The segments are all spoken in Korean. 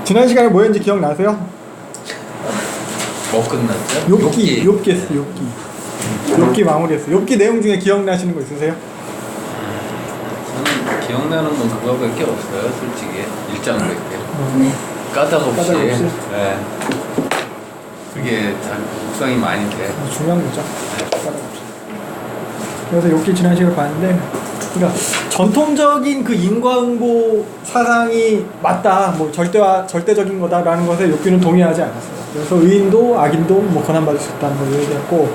지난 시간에 뭐였는지 기억나세요? 뭐 끝났죠? 욥기 했어. 욥기 마무리했어. 욥기 내용 중에 기억나시는 거 있으세요? 저는 기억나는 건 그거밖에 없어요, 솔직히. 1장밖에. 까닭없이. 네. 그게 다 묵상이 많이 돼. 중요한 거죠. 그래서 욥기 지난 시간에 봤는데, 그러니까 전통적인 그 인과응보 사상이 맞다, 뭐 절대적인 거다라는 것에 욥기는 동의하지 않았어요. 그래서 의인도 악인도 뭐 고난받을 수 있다는 걸 얘기했고,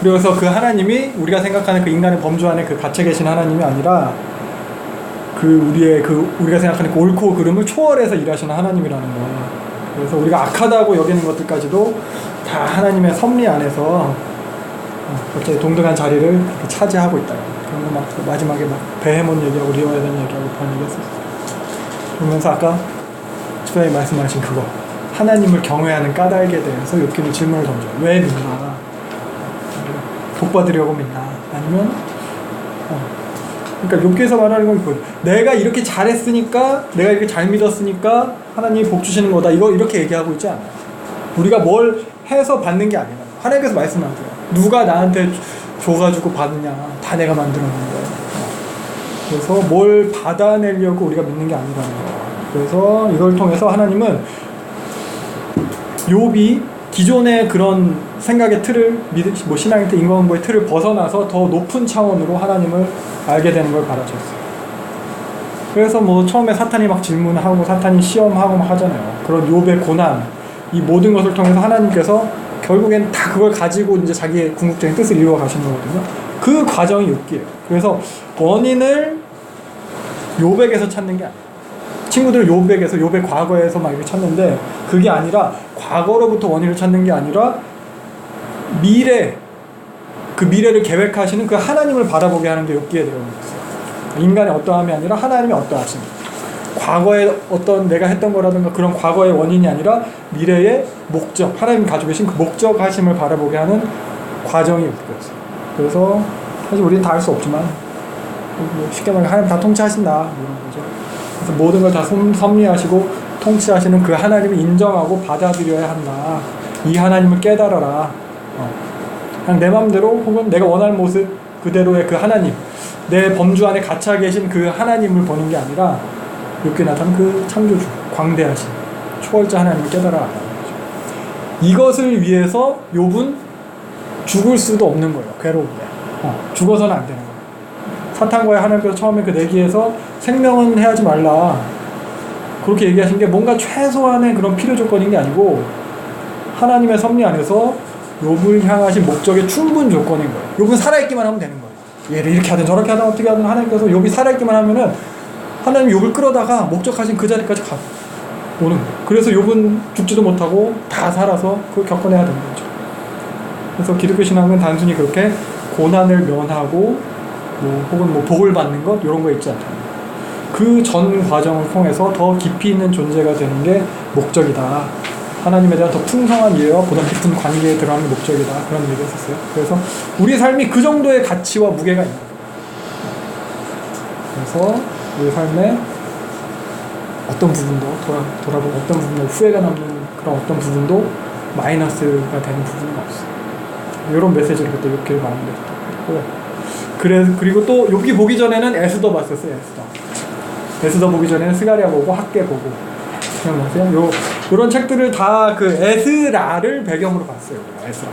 그래서 그 하나님이 우리가 생각하는 그 인간의 범주 안에 그 갇혀 계신 하나님이 아니라 우리가 생각하는 그 옳고 그름을 초월해서 일하시는 하나님이라는 거예요. 그래서 우리가 악하다고 여기는 것들까지도 다 하나님의 섭리 안에서 갑자기 동등한 자리를 이렇게 차지하고 있다. 그러면 막 마지막에 막 베헤몬 얘기하고 리워야된 얘기하고 그런 얘기했었어요. 그러면서 아까 집사님이 말씀하신 그거, 하나님을 경외하는 까닭에 대해서 욥기는 질문을 던져요. 왜 믿나? 복받으려고 믿나? 아니면 그러니까 욥기에서 말하는 건 그거예요. 내가 이렇게 잘했으니까, 내가 이렇게 잘 믿었으니까 하나님이 복 주시는 거다. 이렇게 얘기하고 있지 않아요. 우리가 뭘 해서 받는 게 아니라 하나님께서 말씀하세요. 누가 나한테 줘가지고 받느냐? 다 내가 만들었는데. 그래서 뭘 받아내려고 우리가 믿는 게 아니라는 거예요. 그래서 이걸 통해서 하나님은 욥이 기존의 그런 생각의 틀을, 뭐 신앙의 틀, 인과응보의 틀을 벗어나서 더 높은 차원으로 하나님을 알게 되는 걸 바라셨어요. 그래서 뭐 처음에 사탄이 막 질문하고 사탄이 시험하고 막 하잖아요. 그런 욥의 고난, 이 모든 것을 통해서 하나님께서 결국엔 다 그걸 가지고 이제 자기의 궁극적인 뜻을 이루어 가시는 거거든요. 그 과정이 욥기예요. 그래서 원인을 욥에게서 찾는 게 아니에요. 친구들 욥의 과거에서 막 이렇게 찾는데, 그게 아니라 과거로부터 원인을 찾는 게 아니라 그 미래를 계획하시는 그 하나님을 바라보게 하는 게 욥기의 내용이었어요. 인간의 어떠함이 아니라 하나님의 어떠하심. 과거에 어떤 내가 했던 거라든가 그런 과거의 원인이 아니라 미래의 목적, 하나님이 가지고 계신 그 목적하심을 바라보게 하는 과정이 욥기였어요. 그래서 사실 우리는 다 알 수 없지만 쉽게 말하면 하나님 다 통치하신다 이런 거죠. 그래서 모든 걸 다 섭리하시고 통치하시는 그 하나님을 인정하고 받아들여야 한다. 이 하나님을 깨달아라. 그냥 내 마음대로 혹은 내가 원하는 모습 그대로의 그 하나님, 내 범주 안에 갇혀 계신 그 하나님을 보는 게 아니라 욥기에 나타난 그 창조주, 광대하신 초월자 하나님을 깨달아라. 이것을 위해서 욥은 죽을 수도 없는 거예요. 괴로운데 죽어서는 안 되는 거예요. 사탄과의 하나님께서 처음에 그 내기에서 생명은 해하지 말라 그렇게 얘기하신 게 뭔가 최소한의 그런 필요 조건인 게 아니고 하나님의 섭리 안에서 욥을 향하신 목적의 충분 조건인 거예요. 욥은 살아있기만 하면 되는 거예요. 얘를 이렇게 하든 저렇게 하든 어떻게 하든 하나님께서 욥이 살아있기만 하면은 하나님 욥을 끌어다가 목적하신 그 자리까지 오는 거예요. 그래서 욥은 죽지도 못하고 다 살아서 그걸 겪어내야 되는 거죠. 그래서 기독교 신앙은 단순히 그렇게 고난을 면하고 혹은 복을 받는 것 이런 거 있지 않잖아요. 그 전 과정을 통해서 더 깊이 있는 존재가 되는 게 목적이다. 하나님에 대한 더 풍성한 이해와 보다 깊은 관계에 들어가는 게 목적이다. 그런 얘기를 했었어요. 그래서 우리 삶이 그 정도의 가치와 무게가 있는 거예요. 그래서 우리 삶에 어떤 부분도 돌아보고 어떤 부분도 후회가 남는 그런 어떤 부분도 마이너스가 되는 부분은 없어요. 이런 메시지를 그때 욥기를 마음에 들었고, 그리고 또 욥기 보기 전에는 에스더 봤었어요. 에스더 보기 전에는 스가랴 보고 학개 보고 기억나세요? 요런 책들을 다 그 에스라를 배경으로 봤어요. 에스라.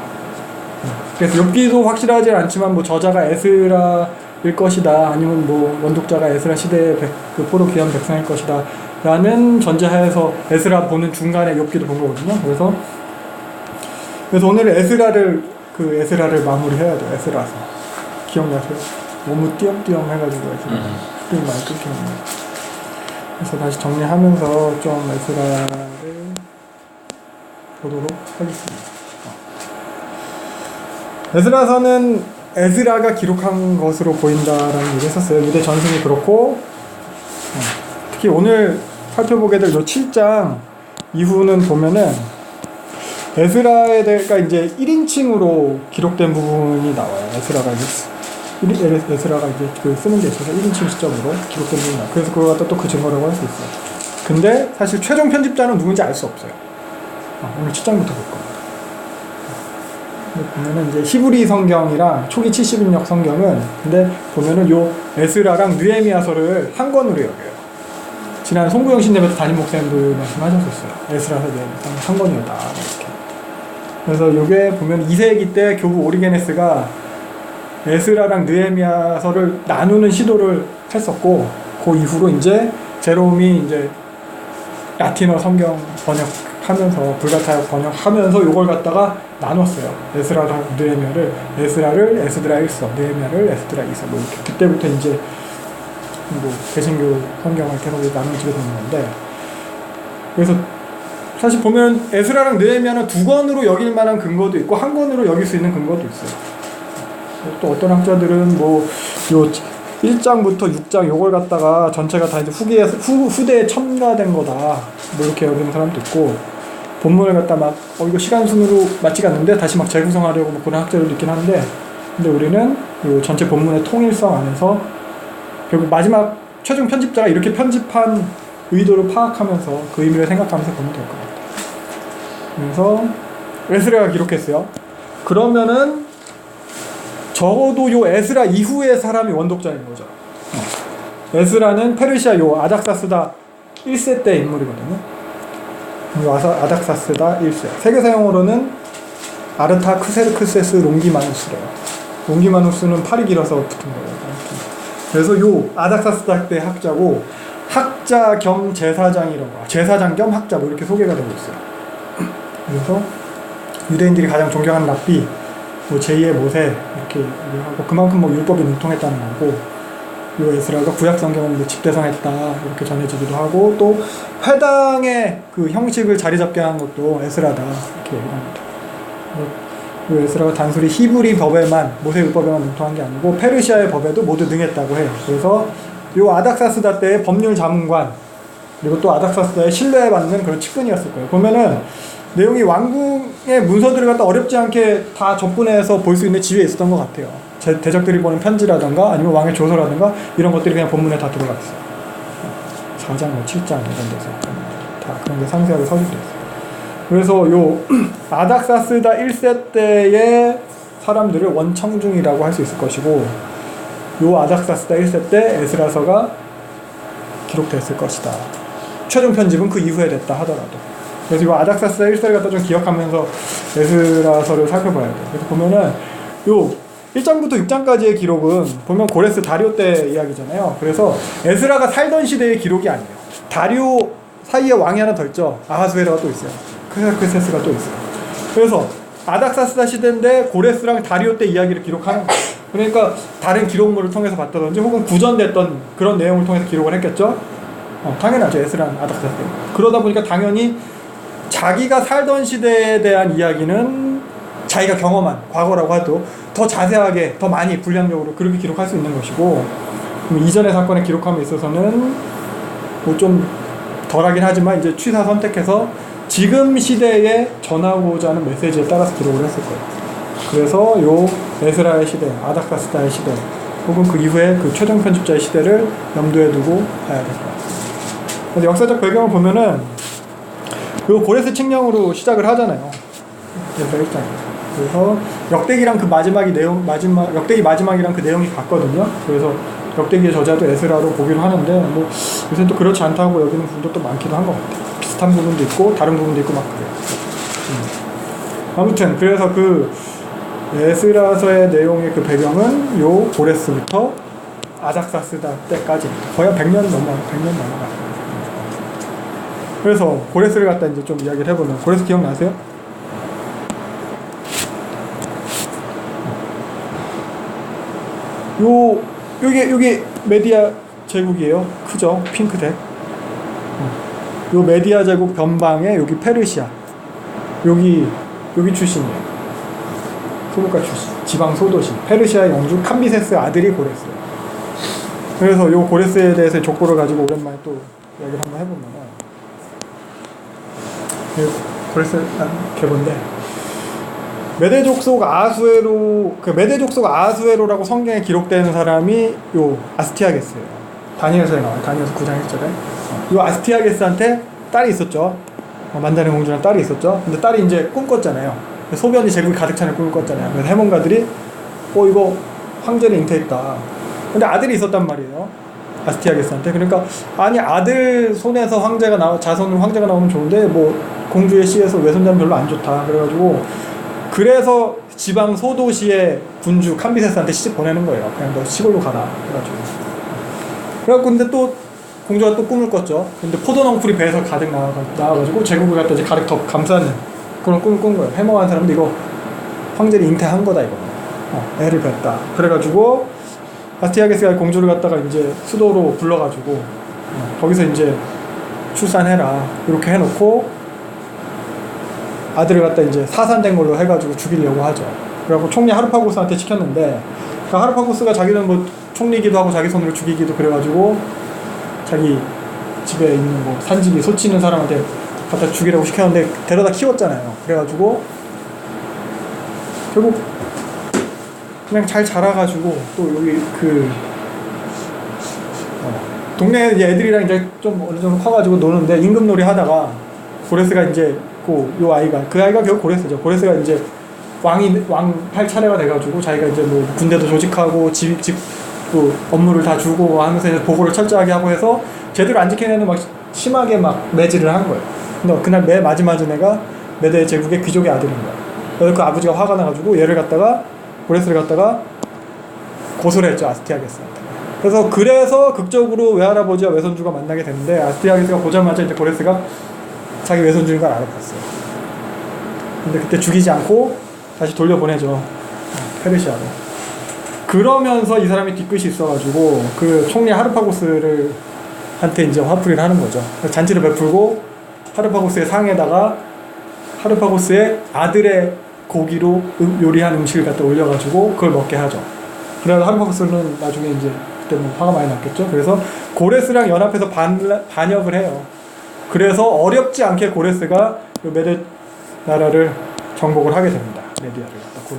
그래서 욥기도 확실하지 않지만 뭐 저자가 에스라일 것이다, 아니면 뭐 원독자가 에스라 시대의 그 포로 귀한 백성일 것이다 라는 전제하에서 에스라 보는 중간에 욥기도 본 거거든요. 그래서 오늘 에스라를 마무리해야 돼요. 에스라서 기억나세요? 너무 띄엄띄엄 해가지고 에스라 많이 끊기는. 그래서 다시 정리하면서 좀 에스라를 보도록 하겠습니다. 에스라서는 에스라가 기록한 것으로 보인다라는 얘기 했었어요. 유대 전승이 그렇고, 특히 오늘 살펴보게 될 요 7장 이후는 보면은 에스라에 대해서 이제 1인칭으로 기록된 부분이 나와요. 에스라가 이제 그 쓰는 데 있어서 1인칭 시점으로 기록된 부분이 나와요. 그래서 그걸 갖다 또 그 증거라고 할 수 있어요. 근데 사실 최종 편집자는 누군지 알 수 없어요. 오늘 7장부터 볼 겁니다. 보면은 이제 히브리 성경이랑 초기 70인역 성경은 근데 보면은 요 에스라랑 느헤미야서를 한 권으로 여겨요. 지난 송구영 신대부터 담임 목사님들 말씀하셨었어요. 에스라서 느헤미야서 한 권이었다 이렇게. 그래서 요게 보면 2세기 때 교부 오리게네스가 에스라랑 느헤미야서를 나누는 시도를 했었고 그 이후로 이제 제롬이 이제 라틴어 성경 번역하면서 불가타역 번역하면서 요걸 갖다가 나눴어요. 에스라랑 느헤미야를 에스드라 1서, 느헤미야를 에스드라 2서 뭐 이렇게 그때부터 이제 뭐 개신교 성경을 계속 나눠지게 되는 건데 그래서 사실 보면 에스라랑 느헤미야는 두 권으로 여길 만한 근거도 있고 한 권으로 여길 수 있는 근거도 있어요. 또 어떤 학자들은 뭐 요 1장부터 6장 요걸 갖다가 전체가 다 이제 후대에 첨가된 거다 뭐 이렇게 여기는 사람도 있고 본문을 갖다 막 이거 시간 순으로 맞지가 않는데 다시 막 재구성하려고 뭐 그런 학자들도 있긴 한데 근데 우리는 요 전체 본문의 통일성 안에서 결국 마지막 최종 편집자가 이렇게 편집한 의도를 파악하면서 그 의미를 생각하면서 보면 될 것 같아요. 그래서 에스라가 기록했어요. 그러면은 적어도 요 에스라 이후의 사람이 원독자인 거죠. 에스라는 페르시아 요 아닥사스다 1세 때 인물이거든요. 아닥사스다 1세. 세계사용어로는 아르타크세르크세스 롱기마누스래요. 롱기마누스는 팔이 길어서 붙은 거예요. 그래서 요 아닥사스다 때 학자고 학자 겸 제사장이라고 제사장 겸 학자 뭐 이렇게 소개가 되고 있어요. 그래서 유대인들이 가장 존경하는 랍비 뭐 제2의 모세 이렇게 하고 그만큼 뭐 율법이 능통했다는 거고 요 에스라가 구약 성경을 뭐 집대성했다 이렇게 전해지기도 하고 또 회당의 그 형식을 자리 잡게 한 것도 에스라다 이렇게 얘기합니다. 요 에스라가 단순히 히브리 법에만 모세 율법에만 능통한 게 아니고 페르시아의 법에도 모두 능했다고 해요. 그래서 요 아닥사스다 때의 법률 자문관 그리고 또 아닥사스다에 신뢰받는 그런 측근이었을 거예요. 보면은 내용이 왕궁의 문서들을 갖다 어렵지 않게 다 접근해서 볼 수 있는 지위에 있었던 것 같아요. 대적들이 보는 편지라든가 아니면 왕의 조서라든가 이런 것들이 그냥 본문에 다 들어가 있어요. 4장, 7장 이런 데서 다 그런 게 상세하게 서술되어 있어요. 그래서 요 아닥사스다 1세 때의 사람들을 원청중이라고 할 수 있을 것이고 요 아닥사스다 1세 때 에스라서가 기록됐을 것이다. 최종 편집은 그 이후에 됐다 하더라도. 그래서 이 아닥사스다 1세를 갖다 좀 기억하면서 에스라서를 살펴봐야 돼요. 그래서 보면은 요 1장부터 6장까지의 기록은 보면 고레스 다리오 때 이야기잖아요. 그래서 에스라가 살던 시대의 기록이 아니에요. 다리오 사이에 왕이 하나 더 있죠. 아하수에라가 또 있어요. 크세스가 또 있어요. 그래서 아닥사스다 시대인데 고레스랑 다리오 때 이야기를 기록하는 거예요. 그러니까 다른 기록물을 통해서 봤다든지 혹은 구전됐던 그런 내용을 통해서 기록을 했겠죠. 당연하죠. 에스라는 아닥사스다 때. 그러다 보니까 당연히 자기가 살던 시대에 대한 이야기는 자기가 경험한 과거라고 해도 더 자세하게 더 많이 분량적으로 그렇게 기록할 수 있는 것이고 이전의 사건의 기록함에 있어서는 뭐 좀 덜하긴 하지만 이제 취사 선택해서 지금 시대에 전하고자 하는 메시지에 따라서 기록을 했을 거예요. 그래서 요 에스라의 시대, 아닥사스다의 시대 혹은 그 이후에 그 최종 편집자의 시대를 염두에 두고 봐야 될 것 같아요. 그래서 역사적 배경을 보면은 요 고레스 칙령으로 시작을 하잖아요. 그래서 일단 그래서 역대기랑 그 역대기 마지막이랑 그 내용이 같거든요. 그래서 역대기의 저자도 에스라로 보기로 하는데 뭐 요새 또 그렇지 않다고 여기는 분도 또 많기도 한 것 같아요. 비슷한 부분도 있고 다른 부분도 있고 막 그래요. 아무튼 그래서 그 에스라서의 내용의 그 배경은 요 고레스부터 아닥사스다 때까지 거의 100년 넘어가요. 그래서 고레스를 갖다 이제 좀 이야기를 해보면 고레스 기억나세요? 요게 메디아 제국이에요. 크죠? 핑크색. 요 메디아 제국 변방에 여기 페르시아. 여기 출신이에요. 소국가 출신. 지방 소도시. 페르시아의 영주 캄비세스 아들이 고레스예요. 그래서 요 고레스에 대해서 족보를 가지고 오랜만에 또 이야기를 한번 해보면은 고레스 개본데 메대 족속 아하수에로라고 성경에 기록되는 사람이 요 아스티아게스예요. 다니엘서에 나와요. 다니엘서 9장 1절에 이 아스티아게스한테 딸이 있었죠. 만다린 공주랑 딸이 있었죠. 근데 딸이 이제 꿈꿨잖아요. 소변이 제국이 가득 차는 꿈을 꿨잖아요. 그래서 해몽가들이 이거 황제를 잉태했다. 근데 아들이 있었단 말이에요. 아스티아게스한테. 그러니까 아니 아들 손에서 자손으로 황제가 나오면 좋은데 뭐 공주의 씨에서 외손자는 별로 안 좋다. 그래서 지방 소도시의 군주 캄비세스한테 시집 보내는 거예요. 그냥 너 시골로 가라. 그래갖고 근데 또 공주가 또 꿈을 꿨죠. 근데 포도농풀이 배에서 가득 나와가지고 제국을 갖다 이제 가득 더 감싸는 그런 꿈을 꾼 거예요. 해몽한 사람도 이거 황제를 잉태한 거다 이거. 애를 뱄다. 그래가지고 아스티아게스가 공주를 갖다가 이제 수도로 불러가지고 거기서 이제 출산해라 이렇게 해놓고 아들을 갖다 이제 사산된 걸로 해가지고 죽이려고 하죠. 그래갖고 총리 하르파고스한테 시켰는데 그 하르파고스가 자기는 뭐 총리기도 하고 자기 손으로 죽이기도 그래가지고 자기 집에 있는 뭐 산지기 소치는 사람한테 갖다 죽이라고 시켰는데 데려다 키웠잖아요. 그래가지고 결국 그냥 잘 자라가지고 또 여기 동네 애들이랑 이제 좀 어느 정도 커가지고 노는데 임금놀이 하다가 고레스가 이제 요 아이가 결국 고레스죠. 고레스가 이제 왕 할 차례가 돼가지고 자기가 이제 뭐 군대도 조직하고 또 업무를 다 주고 하면서 이제 보고를 철저하게 하고 해서 제대로 안 지키는 막 심하게 막 매질을 한 거예요. 근데 그날 매 마지막인 애가 메데 제국의 귀족의 아들인 거야. 그래서 그 아버지가 화가 나가지고 고레스를 갖다가 고소를 했죠. 아스티아게스한테. 그래서 극적으로 외할아버지와 외손주가 만나게 됐는데 아스티아게스가 보자마자 이제 고레스가 자기 외손주인 걸 알아봤어요. 근데 그때 죽이지 않고 다시 돌려보내죠. 페르시아로. 그러면서 이 사람이 뒤끝이 있어가지고 그 총리 하르파고스를 한테 이제 화풀이를 하는 거죠. 잔치를 베풀고 하르파고스의 상에다가 하르파고스의 아들의 고기로 요리한 음식을 갖다 올려가지고 그걸 먹게 하죠. 그래서 하르파고스는 나중에 이제 그때 뭐 화가 많이 났겠죠. 그래서 고레스랑 연합해서 반역을 해요. 그래서 어렵지 않게 고레스가 메데 나라를 정복을 하게 됩니다. 메디아를 갖다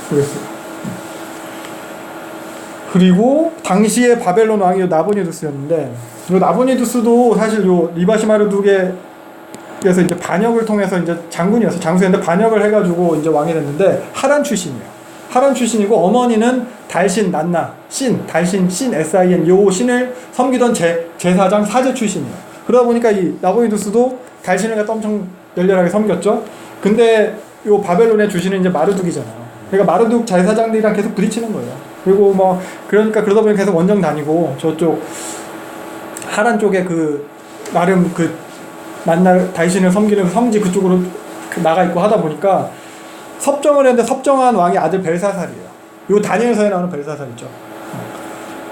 고레스. 그리고 당시에 바벨론 왕이 나보니두스였는데 이 나보니두스도 사실 요 리바시마르둑에서 이제 반역을 통해서 이제 장수였는데 반역을 해가지고 이제 왕이 됐는데 하란 출신이에요. 하란 출신이고 어머니는 달신 난나 달신 sin 요 신을 섬기던 제사장 사제 출신이에요. 그러다 보니까 이 나보니두스도 달신을 갖다 엄청 열렬하게 섬겼죠. 근데 요 바벨론의 주신은 이제 마르둑이잖아요. 그러니까 마르둑 제사장들이랑 계속 부딪히는 거예요. 그리고 뭐 그러다 보니 계속 원정 다니고 저쪽 하란 쪽에 나름 만날 달신을 섬기는 성지 그쪽으로 나가 있고 하다 보니까 섭정을 했는데 섭정한 왕이 아들 벨사살이에요. 요 다니엘서에 나오는 벨사살 있죠.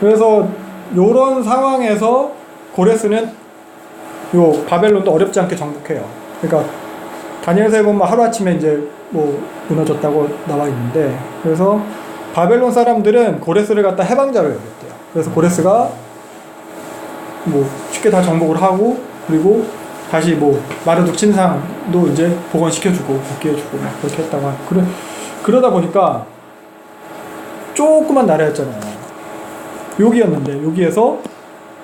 그래서 요런 상황에서 고레스는 요 바벨론도 어렵지 않게 정복해요. 그러니까 다니엘서에 보면 하루아침에 이제 뭐 무너졌다고 나와 있는데 그래서 바벨론 사람들은 고레스를 갖다 해방자로 여겼대요. 그래서 고레스가 뭐 쉽게 다 정복을 하고 그리고 다시 뭐 마르둑 친상도 이제 복원시켜주고 복귀해주고 막 그렇게 했다가 그러다 보니까 조그만 나라였잖아요. 여기였는데 여기에서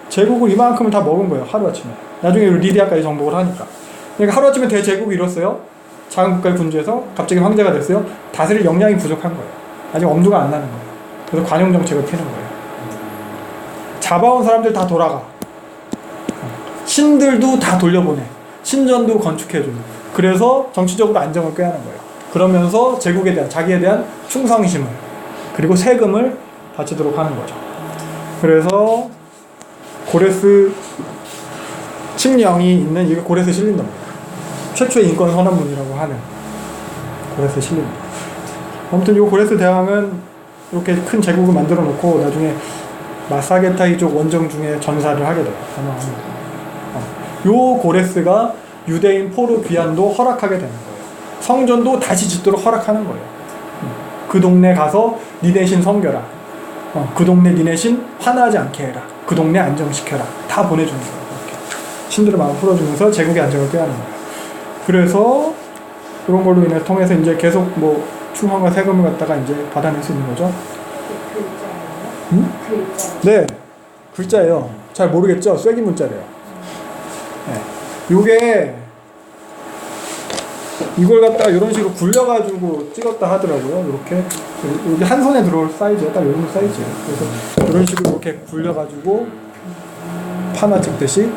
제국을 이만큼을 다 먹은 거예요. 하루아침에. 나중에 리디아까지 정복을 하니까. 그러니까 하루아침에 대제국이 이뤘어요. 작은 국가의 군주에서 갑자기 황제가 됐어요. 다스릴 역량이 부족한 거예요. 아직 엄두가 안 나는 거예요. 그래서 관용 정책을 피는 거예요. 잡아온 사람들 다 돌아가. 신들도 다 돌려보내. 신전도 건축해주고. 그래서 정치적으로 안정을 꾀하는 거예요. 그러면서 제국에 대한 자기에 대한 충성심을 그리고 세금을 바치도록 하는 거죠. 그래서 고레스 칙령이 있는 이게 고레스 신림도입니다. 최초의 인권 선언문이라고 하는 고레스 신림도. 아무튼 이 고레스 대왕은 이렇게 큰 제국을 만들어 놓고 나중에 마사게타이족 원정 중에 전사를 하게 돼요. 요 고레스가 유대인 포로 귀환도 허락하게 되는 거예요. 성전도 다시 짓도록 허락하는 거예요. 그 동네 가서 니네 신 섬겨라. 그 동네 니네 신 화나지 않게 해라. 그 동네 안정시켜라. 다 보내주는 거예요. 이렇게. 신들의 마음 풀어주면서 제국의 안정을 꾀하는 거예요. 그래서 그런 걸로 인해 통해서 이제 계속 뭐 충성과 세금을 갖다가 이제 받아낼 수 있는 거죠. 글자예요? 네, 글자예요. 잘 모르겠죠? 쐐기 문자래요. 네. 요게 이걸 갖다가 이런 식으로 굴려가지고 찍었다 하더라고요. 이렇게 여기 한 손에 들어올 사이즈가 딱 이 정도 사이즈예요. 그래서 이런 식으로 이렇게 굴려가지고 파나 찍듯이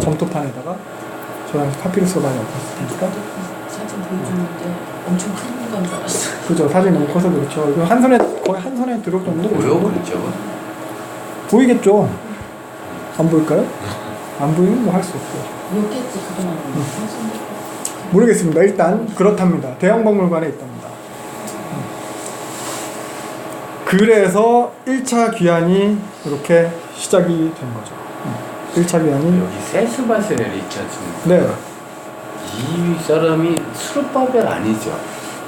점토판에다가 저랑 파피루스가 많이 없었으니까 사진 보여주는데 엄청 큰 건 줄 알았어요. 그죠. 사진이 너무 커서 그렇죠. 이거 한 손에 거의 한 손에 들어올 정도 뭐요 그랬죠? 보이겠죠. 안 보일까요? 안 보이면 뭐 할 수 없죠. 몇 개째 그동안 사진 모르겠습니다. 일단 그렇답니다. 대형박물관에 있답니다. 그래서 1차 귀환이 이렇게 시작이 된 거죠. 1차 귀환이 여기 세스바셀 있지 않습니까? 네. 이 사람이 스룹바벨 아니죠?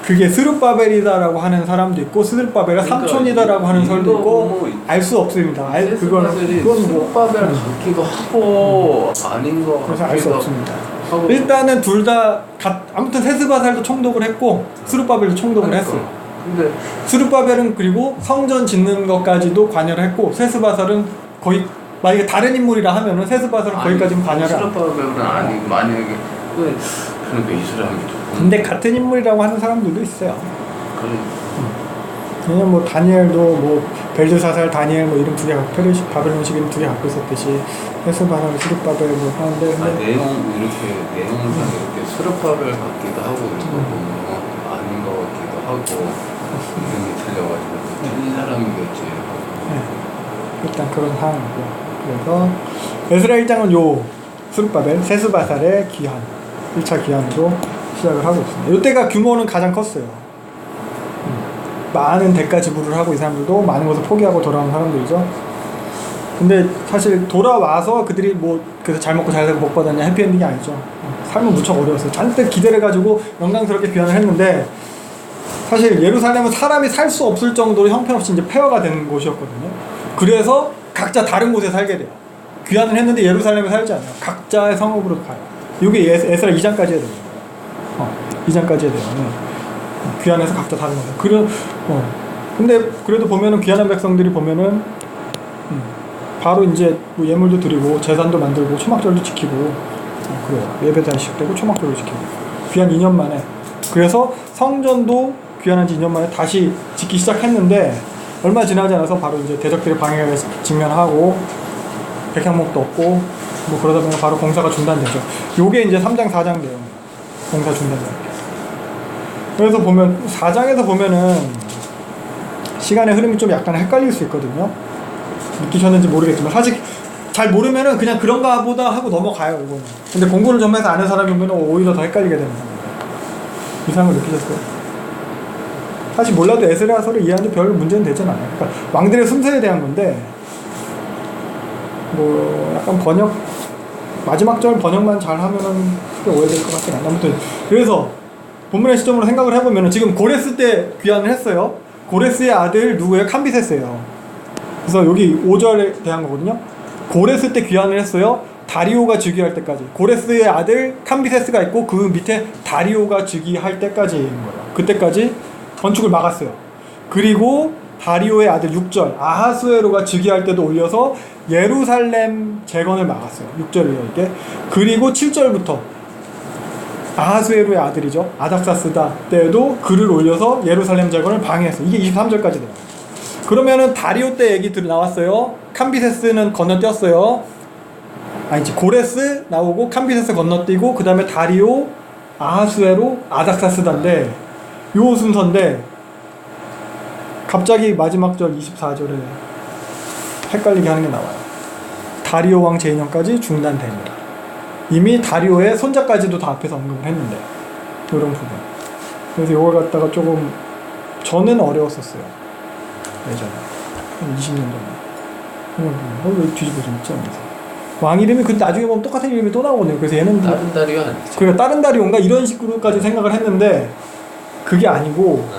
그게 스룹바벨이다라고 하는 사람도 있고 스룹바벨의 그러니까 삼촌이다라고 하는 사람도 있고 뭐 알 수 없습니다. 그건 뭐 스룹바벨 같기도 하고 아닌 거 그래서 알 수 같기도 없습니다. 하고. 일단은 둘 다 아무튼 세스바살도 총독을 했고 스룹바벨도 총독을 그러니까. 했어요. 근데 스룹바벨은 그리고 성전 짓는 것까지도 관여를 했고 세스바살은 거의 만약에 다른 인물이라 하면은 세스바살은 거기까지는 관여를 안 해요. 스룹바벨은 아니고 만약에 그러니까 이 사람이 근데 같은 인물이라고 하는 사람들도 있어요. 그래. 왜냐면 뭐 다니엘도 뭐 벨드사살 다니엘 뭐 이름 두 개 갖고 페르시 바벨론식 이름 두 개 갖고 있었듯이 세스바살 스룹바벨 뭐 하는데 내용 이렇게 내용상 이렇게 스룹바벨 같기도 하고 그리고 뭐 아닌 것 같기도 하고 이름이 틀려가지고 틀린 사람이겠지. 네. 일단 그런 상황이고요. 그래서 에스라 1장은 요 스룹바벨 세스바살의 귀환 1차 귀환으로 시작을 하고 있습니다. 이때가 규모는 가장 컸어요. 많은 대가 지불을 하고 이 사람들도 많은 것을 포기하고 돌아온 사람들이죠. 근데 사실 돌아와서 그들이 뭐 그래서 잘 먹고 잘 살고 복 받았냐 해피엔딩이 아니죠. 삶은 무척 어려웠어요. 잔뜩 기대를 가지고 영광스럽게 귀환을 했는데 사실 예루살렘은 사람이 살 수 없을 정도로 형편없이 이제 폐허가 된 곳이었거든요. 그래서 각자 다른 곳에 살게 돼요. 귀환을 했는데 예루살렘에 살지 않아요. 각자의 성읍으로 가요. 이게 에스라 2장까지 해야 됩니다. 2장까지 해야 돼요. 귀환해서 각자 다른 거예요. 근데 그래도 보면은 귀환한 백성들이 보면은 바로 이제 뭐 예물도 드리고 제산도 만들고 초막절도 지키고 그래요. 예배도 하시고 초막절도 지키고 귀환 2년 만에 그래서 성전도 귀환한 지 2년 만에 다시 짓기 시작했는데 얼마 지나지 않아서 바로 이제 대적들의 방해를 직면하고 백향목도 없고 뭐 그러다 보면 바로 공사가 중단되죠. 요게 이제 3장 4장 내용 공사 중단돼요. 그래서 보면 4장에서 보면은 시간의 흐름이 좀 약간 헷갈릴 수 있거든요. 느끼셨는지 모르겠지만 사실 잘 모르면은 그냥 그런가 보다 하고 넘어가요 이거는. 근데 공부를 좀 해서 아는 사람이면 오히려 더 헷갈리게 되는 거예요. 이상한 걸 느끼셨어요? 사실 몰라도 에스라서를 이해하는데 별 문제는 되진 않아요. 그러니까 왕들의 순서에 대한 건데 뭐 약간 번역 마지막 절 번역만 잘 하면은 크게 오해될 것 같진 않아요. 아무튼 그래서 본문의 시점으로 생각을 해보면 지금 고레스 때 귀환을 했어요. 고레스의 아들 누구예요? 캄비세스예요. 그래서 여기 5절에 대한 거거든요. 고레스 때 귀환을 했어요. 다리오가 즉위할 때까지. 고레스의 아들 캄비세스가 있고 그 밑에 다리오가 즉위할 때까지인 거예요. 그때까지 건축을 막았어요. 그리고 다리오의 아들 6절 아하수에로가 즉위할 때도 올려서 예루살렘 재건을 막았어요. 6절이에요 이게. 그리고 7절부터 아하수에로의 아들이죠. 아닥사스다 때도 글을 올려서 예루살렘 재건을 방해했어요. 이게 23절까지 돼요. 그러면은 다리오 때 얘기 나왔어요. 캄비세스는 건너뛰었어요. 아니지 고레스 나오고 캄비세스 건너뛰고 그 다음에 다리오, 아하수에로, 아닥사스다인데 요 순서인데 갑자기 마지막 절 24절에 헷갈리게 하는 게 나와요. 다리오 왕 재인년까지 중단됩니다. 이미 다리오의 손자까지도 다 앞에서 언급을 했는데 이런 부분. 그래서 이걸 갖다가 조금 저는 어려웠었어요. 예전에 한 20년 전에 왜 뒤집어 좀 있지 않면서 왕 이름이 근데 나중에 보면 똑같은 이름이 또 나오거든요. 그래서 얘는 다른 다리가 아니죠. 그러니까 다른 다리온가 이런 식으로까지 생각을 했는데 그게 아니고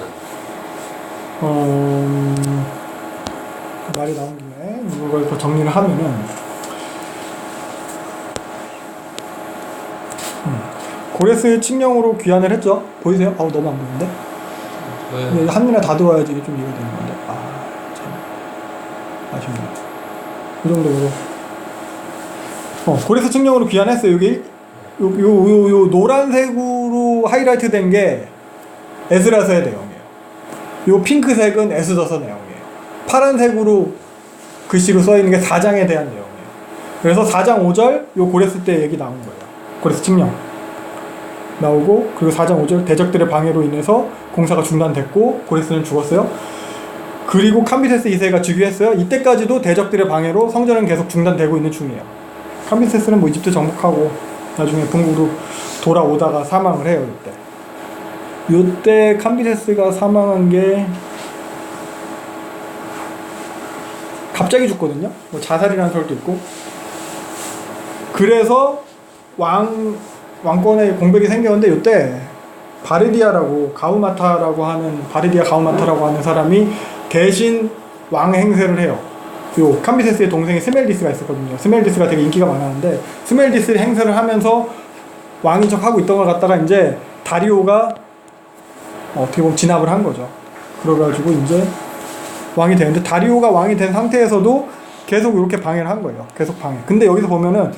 말이 나온 김에 이걸 더 정리를 하면은 고레스의 칙령으로 귀환을 했죠. 보이세요? 아우 너무 안 보이는데? 네. 한눈에 다 들어와야지 이게 좀 이해가 되는 건데 참 아쉽네요. 이 정도로 고레스 측령으로 귀환했어요. 여기 요 노란색으로 하이라이트 된 게 에스라서의 내용이에요. 요 핑크색은 에스더서 내용이에요. 파란색으로 글씨로 써 있는 게 4장에 대한 내용이에요. 그래서 4장 5절 요 고레스 때 얘기 나온 거예요. 고레스 측령 나오고, 그리고 4장 5절 대적들의 방해로 인해서 공사가 중단됐고 고레스는 죽었어요. 그리고 캄비세스 2세가 즉위했어요. 이때까지도 대적들의 방해로 성전은 계속 중단되고 있는 중이에요. 캄비세스는 뭐 이집트 정복하고 나중에 북으로 돌아오다가 사망을 해요. 이때 캄비세스가 사망한 게 갑자기 죽거든요. 뭐 자살이라는 설도 있고. 그래서 왕권의 공백이 생겼는데 이때 바르디아라고 가우마타라고 하는 사람이 대신 왕 행세를 해요. 요 캄비세스의 동생이 스멜디스가 있었거든요. 스멜디스가 되게 인기가 많았는데 스멜디스 행세를 하면서 왕인 척 하고 있던 걸 갖다가 이제 다리오가 어떻게 보면 진압을 한 거죠. 그래가지고 이제 왕이 되는데, 다리오가 왕이 된 상태에서도 계속 이렇게 방해를 한 거예요. 계속 방해. 근데 여기서 보면은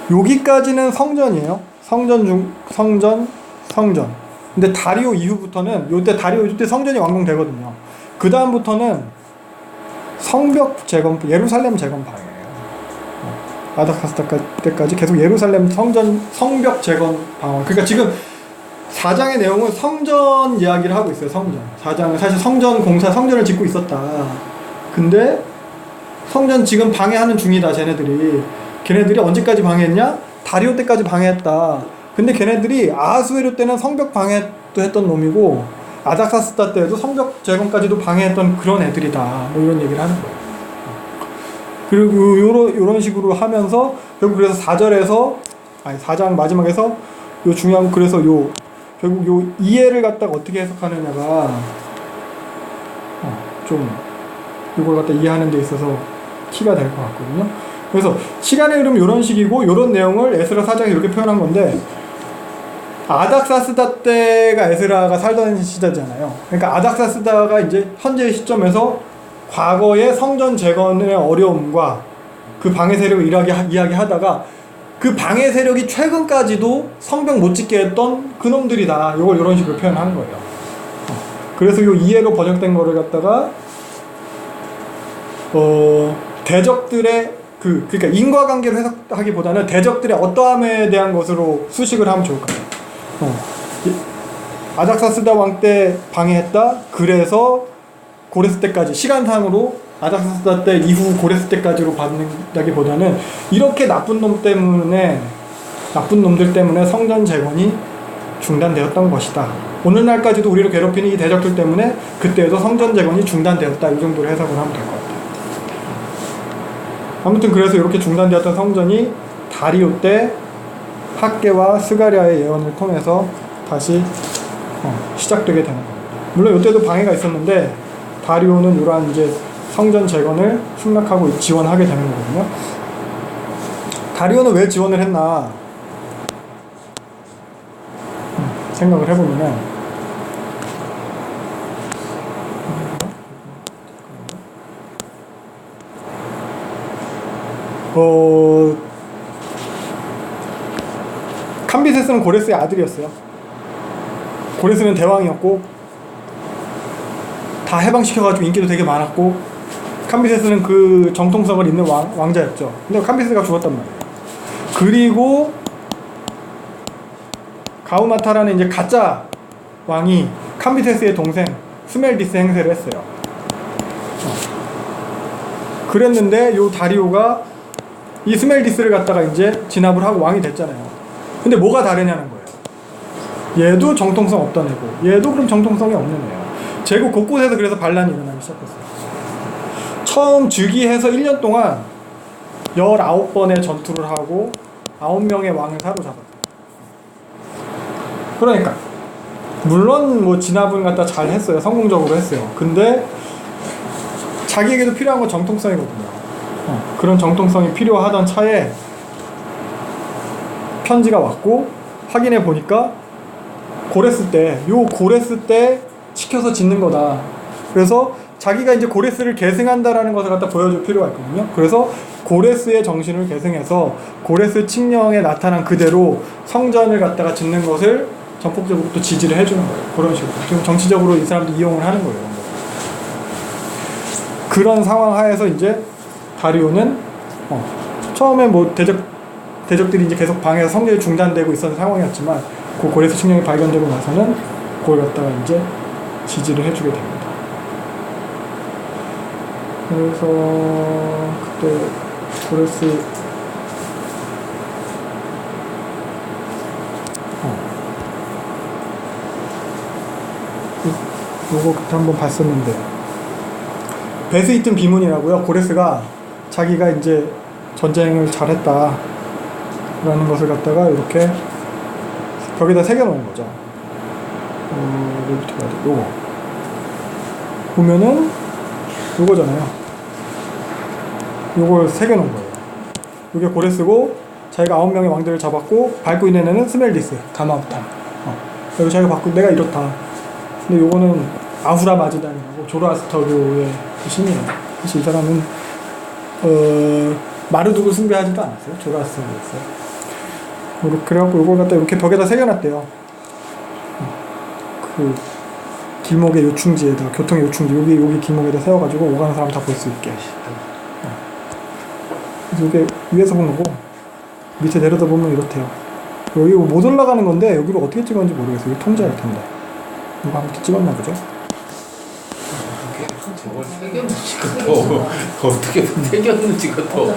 여기까지는 성전이에요. 성전. 근데 다리오 이후부터는, 요때 다리오 이때 성전이 완공되거든요. 그 다음부터는 성벽 재건, 예루살렘 재건 방해예요. 아닥사스다 때까지 계속 예루살렘 성벽 재건 방어. 그러니까 지금 4장의 내용은 성전 이야기를 하고 있어요. 성전. 4장은 사실 성전을 짓고 있었다. 근데 성전 지금 방해하는 중이다. 걔네들이 언제까지 방해했냐? 다리오 때까지 방해했다. 근데 걔네들이 아하수에로 때는 성벽 방해도 했던 놈이고 아닥사스다 때도 성벽 재건까지도 방해했던 그런 애들이다. 뭐 이런 얘기를 하는 거예요. 그리고 요런 식으로 하면서 결국 그래서 4장 마지막에서 요 중요한, 그래서 결국 요 이해를 갖다가 어떻게 해석하느냐가 좀 이걸 갖다 이해하는 데 있어서 키가 될 것 같거든요. 그래서 시간의 흐름 이런 식이고, 이런 내용을 에스라 4장에 이렇게 표현한 건데, 아닥사스다 때가 에스라가 살던 시대잖아요. 그러니까 아닥사스다가 이제 현재의 시점에서 과거의 성전 재건의 어려움과 그 방해 세력을 이야기하다가 그 방해 세력이 최근까지도 성벽 못 짓게 했던 그놈들이다. 이걸 이런 식으로 표현하는 거예요. 그래서 이 이해로 번역된 거를 갖다가 대적들의 그러니까 인과관계로 해석하기보다는 대적들의 어떠함에 대한 것으로 수식을 하면 좋을 것 같아요. 아닥사스다 왕 때 방해했다. 그래서 고레스 때까지, 시간상으로 아닥사스다 때 이후 고레스 때까지로 받는다기보다는 이렇게 나쁜 놈들 때문에 성전 재건이 중단되었던 것이다. 오늘날까지도 우리를 괴롭히는 이 대적들 때문에 그때에도 성전 재건이 중단되었다. 이 정도로 해석을 하면 될 것 같아요. 아무튼 그래서 이렇게 중단되었던 성전이 다리오 때 학계와 스가랴의 예언을 통해서 다시 시작되게 되는 겁니다. 물론 이때도 방해가 있었는데 다리오는 이러한 이제 성전 재건을 승낙하고 지원하게 되는 거거든요. 다리오는 왜 지원을 했나 생각을 해보면은, 캄비세스는 고레스의 아들이었어요. 고레스는 대왕이었고 다 해방시켜가지고 인기도 되게 많았고, 캄비세스는 그 정통성을 잇는 왕자였죠. 근데 캄비세스가 죽었단 말이에요. 그리고 가우마타라는 이제 가짜 왕이 캄비세스의 동생 스멜디스 행세를 했어요. 그랬는데 요 다리오가 이 스멜디스를 갖다가 이제 진압을 하고 왕이 됐잖아요. 근데 뭐가 다르냐는 거예요. 얘도 정통성 없던 애고 얘도 그럼 정통성이 없는 애예요. 제국 곳곳에서 그래서 반란이 일어나기 시작했어요. 처음 즉위해서 1년 동안 19번의 전투를 하고 9명의 왕을 사로잡았어요. 그러니까 물론 뭐 진압은 갖다 잘 했어요. 성공적으로 했어요. 근데 자기에게도 필요한 건 정통성이거든요. 그런 정통성이 필요하던 차에 편지가 왔고 확인해 보니까 고레스 때 시켜서 짓는 거다. 그래서 자기가 이제 고레스를 계승한다라는 것을 갖다 보여줄 필요가 있거든요. 그래서 고레스의 정신을 계승해서 고레스 칙령에 나타난 그대로 성전을 갖다가 짓는 것을 전폭적으로 또 지지를 해주는 거예요. 그런 식으로. 지금 정치적으로 이 사람도 이용을 하는 거예요. 그런 상황 하에서 이제 다리오는 처음에 뭐 대적들이 이제 계속 방해해서 성전이 중단되고 있었던 상황이었지만 그 고레스 칙령이 발견되고 나서는 그걸 갖다가 이제 지지를 해주게 됩니다. 그래서 그때 고레스 요거 그때 한번 봤었는데 베스이튼 비문이라고요. 고레스가 자기가 이제 전쟁을 잘했다 라는 것을 갖다가 이렇게 벽에다 새겨놓은 거죠. 여기부터 가야 돼. 요거 보면은 요거잖아요. 요걸 새겨놓은 거예요. 요게 고레스고 자기가 9명의 왕들을 잡았고 밟고 있는 애는 스멜디스 가마우탄. 그리고 자기가 받고 내가 이렇다. 근데 요거는 아후라 마즈단이라고 조로아스터교의 신이에요. 사실 이 사람은 마르둑을 숭배하지도 않았어요. 조로아스터교였어요. 그래갖고 요걸 갖다 이렇게 벽에다 새겨놨대요. 그 길목의 요충지에다 교통의 요충지 여기 길목에다 세워가지고 오가는 사람 다 볼 수 있게. 그래서 이게 위에서 본 거고 밑에 내려다 보면 이렇대요. 여기 못 올라가는 건데 여기로 어떻게 찍었는지 모르겠어요. 여기 통제할 텐데 누가 한번 찍었나 보죠. 저걸 새겼는지가 더 어떻게 새겼는지가 더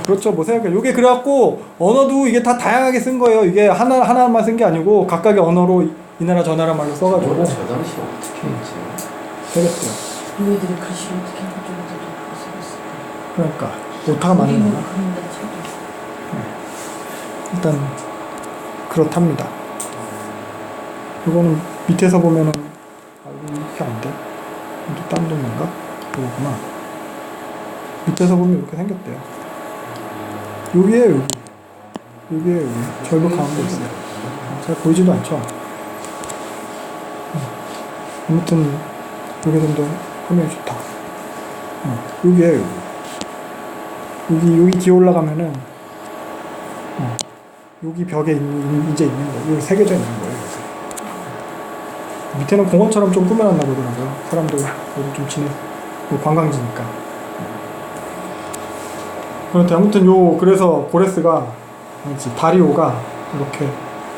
그렇죠. 뭐 생각해. 이게 그래갖고 언어도 이게 다 다양하게 쓴 거예요. 이게 하나만 쓴 게 아니고 각각의 언어로 이 나라 저 나라 말로 써가지고. 저 당시 어떻게 했지? 되겠어요. 너희들이 글씨 어떻게 하는 정도도 써봤어. 그러니까 오타가 많은 거나. 일단 그렇답니다. 이거는 밑에서 보면은 이게 안 돼. 또 다른 동네인가? 이거구나. 밑에서 보면 이렇게 생겼대요. 여기에요, 여기. 여기에요, 여기. 절벽 가운데 있어요. 잘 보이지도 않죠? 아무튼 여기 좀 더 화면이 좋다. 여기에요, 여기. 여기 기어 올라가면은 여기 벽에 이제 있는 거예요. 여기 새겨져 있는 거예요. 밑에는 공원처럼 좀 꾸며놨나 보더라고요. 사람들 여기 좀 지내, 관광지니까. 그런데 아무튼 그래서 고레스가, 다리오가 이렇게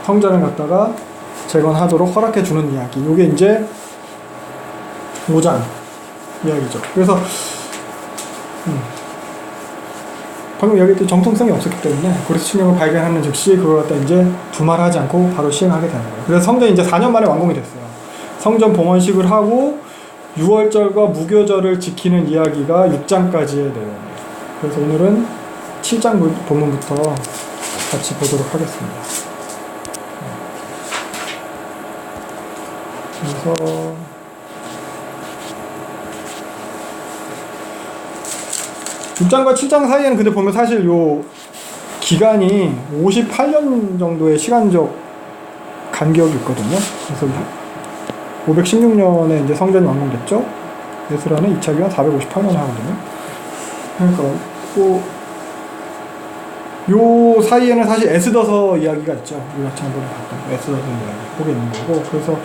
성전을 갖다가 재건하도록 허락해주는 이야기. 요게 이제 5장 이야기죠. 그래서, 방금 이야기했듯이 정통성이 없었기 때문에 고레스 칙령을 발견하는 즉시 그걸 갖다 이제 두말하지 않고 바로 시행하게 되는 거예요. 그래서 성전이 이제 4년 만에 완공이 됐어요. 성전 봉헌식을 하고 6월절과 무교절을 지키는 이야기가 6장까지의 내용이에요. 그래서 오늘은 7장 본문부터 같이 보도록 하겠습니다. 그래서 6장과 7장 사이에는 근데 보면 사실 요 기간이 58년 정도의 시간적 간격이 있거든요. 그래서 516년에 이제 성전이 완공됐죠. 에스라는 2차 기간 458년에 하거든요. 그러니까 요 사이에는 사실 에스더서 이야기가 있죠. 우리가 지난번에 봤던 에스더서 이야기 그게 있는 거고, 그래서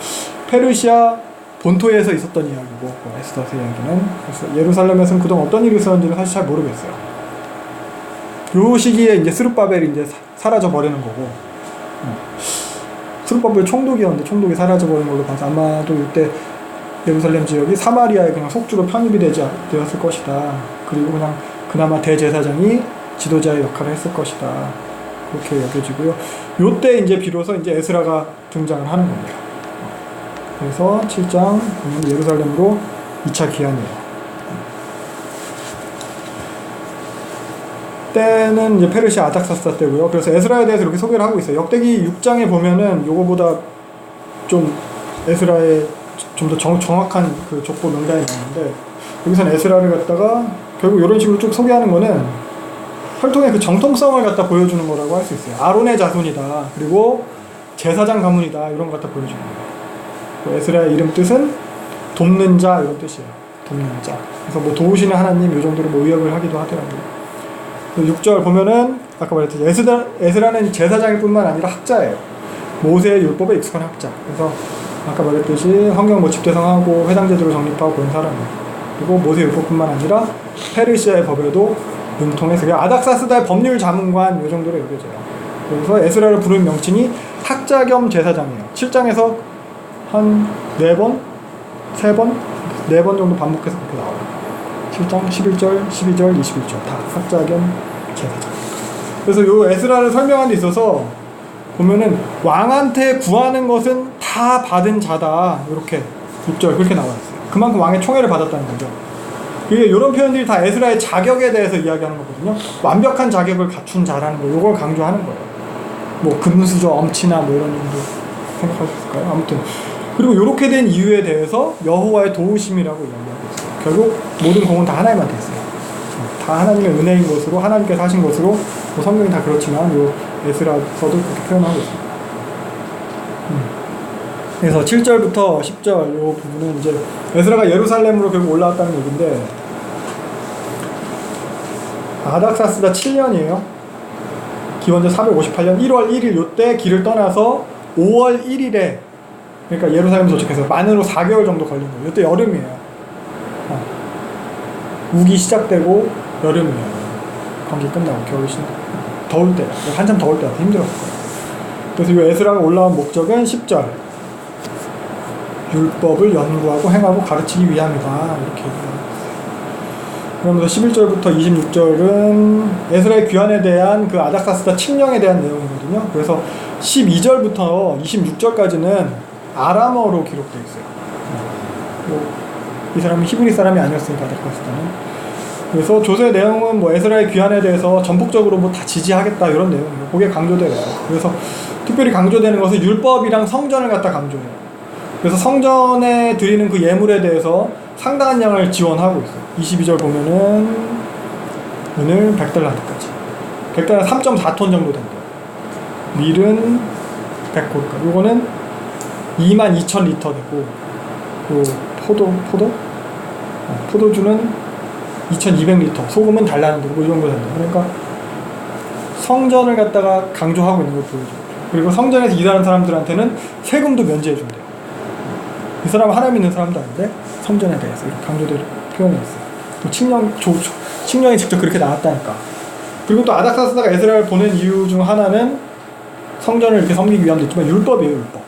페르시아 본토에서 있었던 이야기고, 에스더서 이야기는. 그래서 예루살렘에서는 그동안 어떤 일이 있었는지는 사실 잘 모르겠어요. 요 시기에 이제 스룹바벨이 이제 사라져 버리는 거고, 스룹바벨 총독이었는데 총독이 사라져 버린 걸로 봐서 아마도 이때 예루살렘 지역이 사마리아에 그냥 속주로 편입이 되었을 것이다. 그리고 그냥 그나마 대제사장이 지도자의 역할을 했을 것이다. 그렇게 여겨지고요. 요때 이제 비로소 이제 에스라가 등장을 하는 겁니다. 그래서 7장 예루살렘으로 2차 기한이에요. 때는 이제 페르시아 아닥사스다 때고요. 그래서 에스라에 대해서 이렇게 소개를 하고 있어요. 역대기 6장에 보면은 요거보다 좀 에스라의 좀 더 정확한 그 족보 명단이 나오는데, 여기서는 에스라를 갖다가 결국 이런 식으로 쭉 소개하는 거는 혈통의 그 정통성을 갖다 보여주는 거라고 할 수 있어요. 아론의 자손이다. 그리고 제사장 가문이다. 이런 거 갖다 보여주는 거예요. 에스라의 이름 뜻은 돕는 자 이런 뜻이에요. 동명자. 그래서 뭐 도우시는 하나님 이 정도로 뭐 의역을 하기도 하더라고요. 6절 보면은 아까 말했듯이 에스라는 제사장일 뿐만 아니라 학자예요. 모세의 율법에 익숙한 학자. 그래서 아까 말했듯이 환경 뭐 집대성하고 회당 제도를 정립하고 그런 사람이에요. 그리고 모세 율법뿐만 아니라 페르시아의 법에도 능통해서 아닥사스다의 법률 자문관 이 정도로 여겨져요. 그래서 에스라를 부르는 명칭이 학자 겸 제사장이에요. 7장에서 한 4번, 3번, 4번 정도 반복해서 그렇게 나와요. 7장, 11절, 12절, 21절 다 학자 겸 제사장. 그래서 요 에스라를 설명하는 데 있어서 보면은 왕한테 구하는 것은 다 받은 자다. 이렇게 6절 그렇게 나와 있어요. 그만큼 왕의 총애를 받았다는 거죠. 이런 표현들이 다 에스라의 자격에 대해서 이야기하는 거거든요. 완벽한 자격을 갖춘 자라는 거, 이걸 강조하는 거예요. 뭐 금수저, 엄치나 뭐 이런 정도 생각할 수 있을까요? 아무튼 그리고 이렇게 된 이유에 대해서 여호와의 도우심이라고 이야기하고 있어요. 결국 모든 공은 다 하나님한테 있어요. 다 하나님의 은혜인 것으로 하나님께서 하신 것으로 뭐 성경이 다 그렇지만 요 에스라서도 그렇게 표현하고 있습니다. 그래서 7절부터 10절 요 부분은 이제 에스라가 예루살렘으로 결국 올라왔다는 얘기인데 아닥사스다 7년이에요. 기원전 458년 1월 1일 요때 길을 떠나서 5월 1일에 그러니까 예루살렘 도착해서 만으로 4개월 정도 걸린 거예요. 이때 여름이에요. 우기 시작되고 여름이에요. 감기 끝나고 겨울이 시작. 더울 때, 한참 더울 때 힘들었을 거예요. 그래서 이 에스라가 올라온 목적은 10절. 율법을 연구하고 행하고 가르치기 위함이다. 이렇게 얘기해요. 그러면서 11절부터 26절은 에스라의 귀환에 대한 그 아닥사스다 칙령에 대한 내용이거든요. 그래서 12절부터 26절까지는 아람어로 기록되어 있어요. 이 사람은 히브리 사람이 아니었으니까 아닥사스다는. 그래서 조서의 내용은 뭐 에스라의 귀환에 대해서 전폭적으로 뭐 다 지지하겠다 이런 내용이에요. 그게 강조돼요. 그래서 특별히 강조되는 것은 율법이랑 성전을 갖다 강조해요. 그래서 성전에 드리는 그 예물에 대해서 상당한 양을 지원하고 있어요. 22절 보면은 오늘 100달란트까지. 100달란트 3.4톤 정도 된대요. 밀은 100골가. 요거는 22,000리터 되고 요 포도주는 2,200리터. 소금은 달라는 거고 이 정도 된다. 그러니까 성전을 갖다가 강조하고 있는 걸 보여줘요. 그리고 성전에서 일하는 사람들한테는 세금도 면제해 준대요. 이 사람은 하나님 믿는 사람도 아닌데 성전에 대해서 이렇게 강조되는 표현이 있어요. 또 칙령이 직접 그렇게 나왔다니까. 그리고 또 아닥사스다가 에스라를 보낸 이유 중 하나는 성전을 이렇게 섬기기 위함도 있지만 율법이에요. 율법.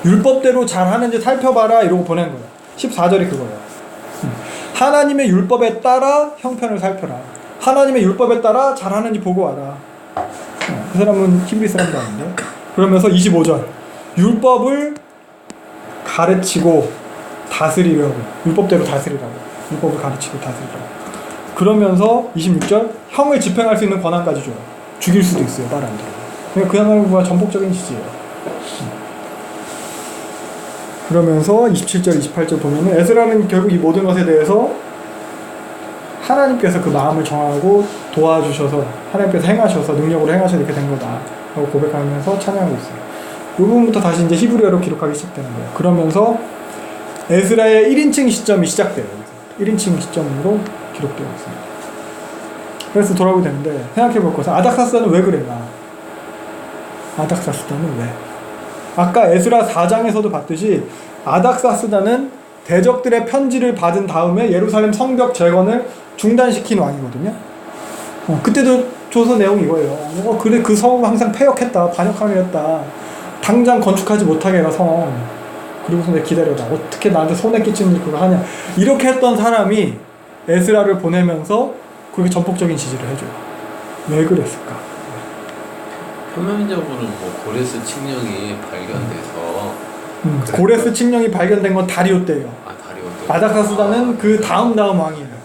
율법대로 잘하는지 살펴봐라 이러고 보낸 거예요. 14절이 그거예요. 하나님의 율법에 따라 형편을 살펴라. 하나님의 율법에 따라 잘하는지 보고 와라. 그 사람은 히브리 사람도 아닌데. 그러면서 25절 율법을 가르치고 다스리려고. 율법대로 다스리라고. 율법을 가르치고 다스리라고. 그러면서 26절 형을 집행할 수 있는 권한까지 줘요. 죽일 수도 있어요. 말 안 들어요. 그러니까 그야말로 전폭적인 지지예요. 그러면서 27절, 28절 보면은 에스라는 결국 이 모든 것에 대해서 하나님께서 그 마음을 정하고 도와주셔서 하나님께서 행하셔서 능력으로 행하셔서 이렇게 된 거다 라고 고백하면서 찬양하고 있어요. 이 부분부터 다시 이제 히브리어로 기록하기 시작되는 거예요. 그러면서 에스라의 1인칭 시점이 시작돼요. 1인칭 시점으로 기록되어 있습니다. 그래서 돌아오게 되는데 생각해 볼 것은 아닥사스다는 왜 그랬나? 아닥사스다는 왜? 아까 에스라 4장에서도 봤듯이 아닥사스다는 대적들의 편지를 받은 다음에 예루살렘 성벽 재건을 중단시킨 왕이거든요. 그때도 조서 내용이 이거예요. 그래 그 성은 항상 폐역했다. 반역하려 했다. 당장 건축하지 못하게 해라 성. 그리고서 내가 기다려라. 어떻게 나한테 손에 끼치는 일 그거 하냐. 이렇게 했던 사람이 에스라를 보내면서 그렇게 전폭적인 지지를 해줘요. 왜 그랬을까? 표면적으로는 뭐 고레스 칙령이 발견돼서 고레스 칙령이 발견된 건 다리오 때예요. 다리오 때. 아닥사스다는 그 다음 왕이에요.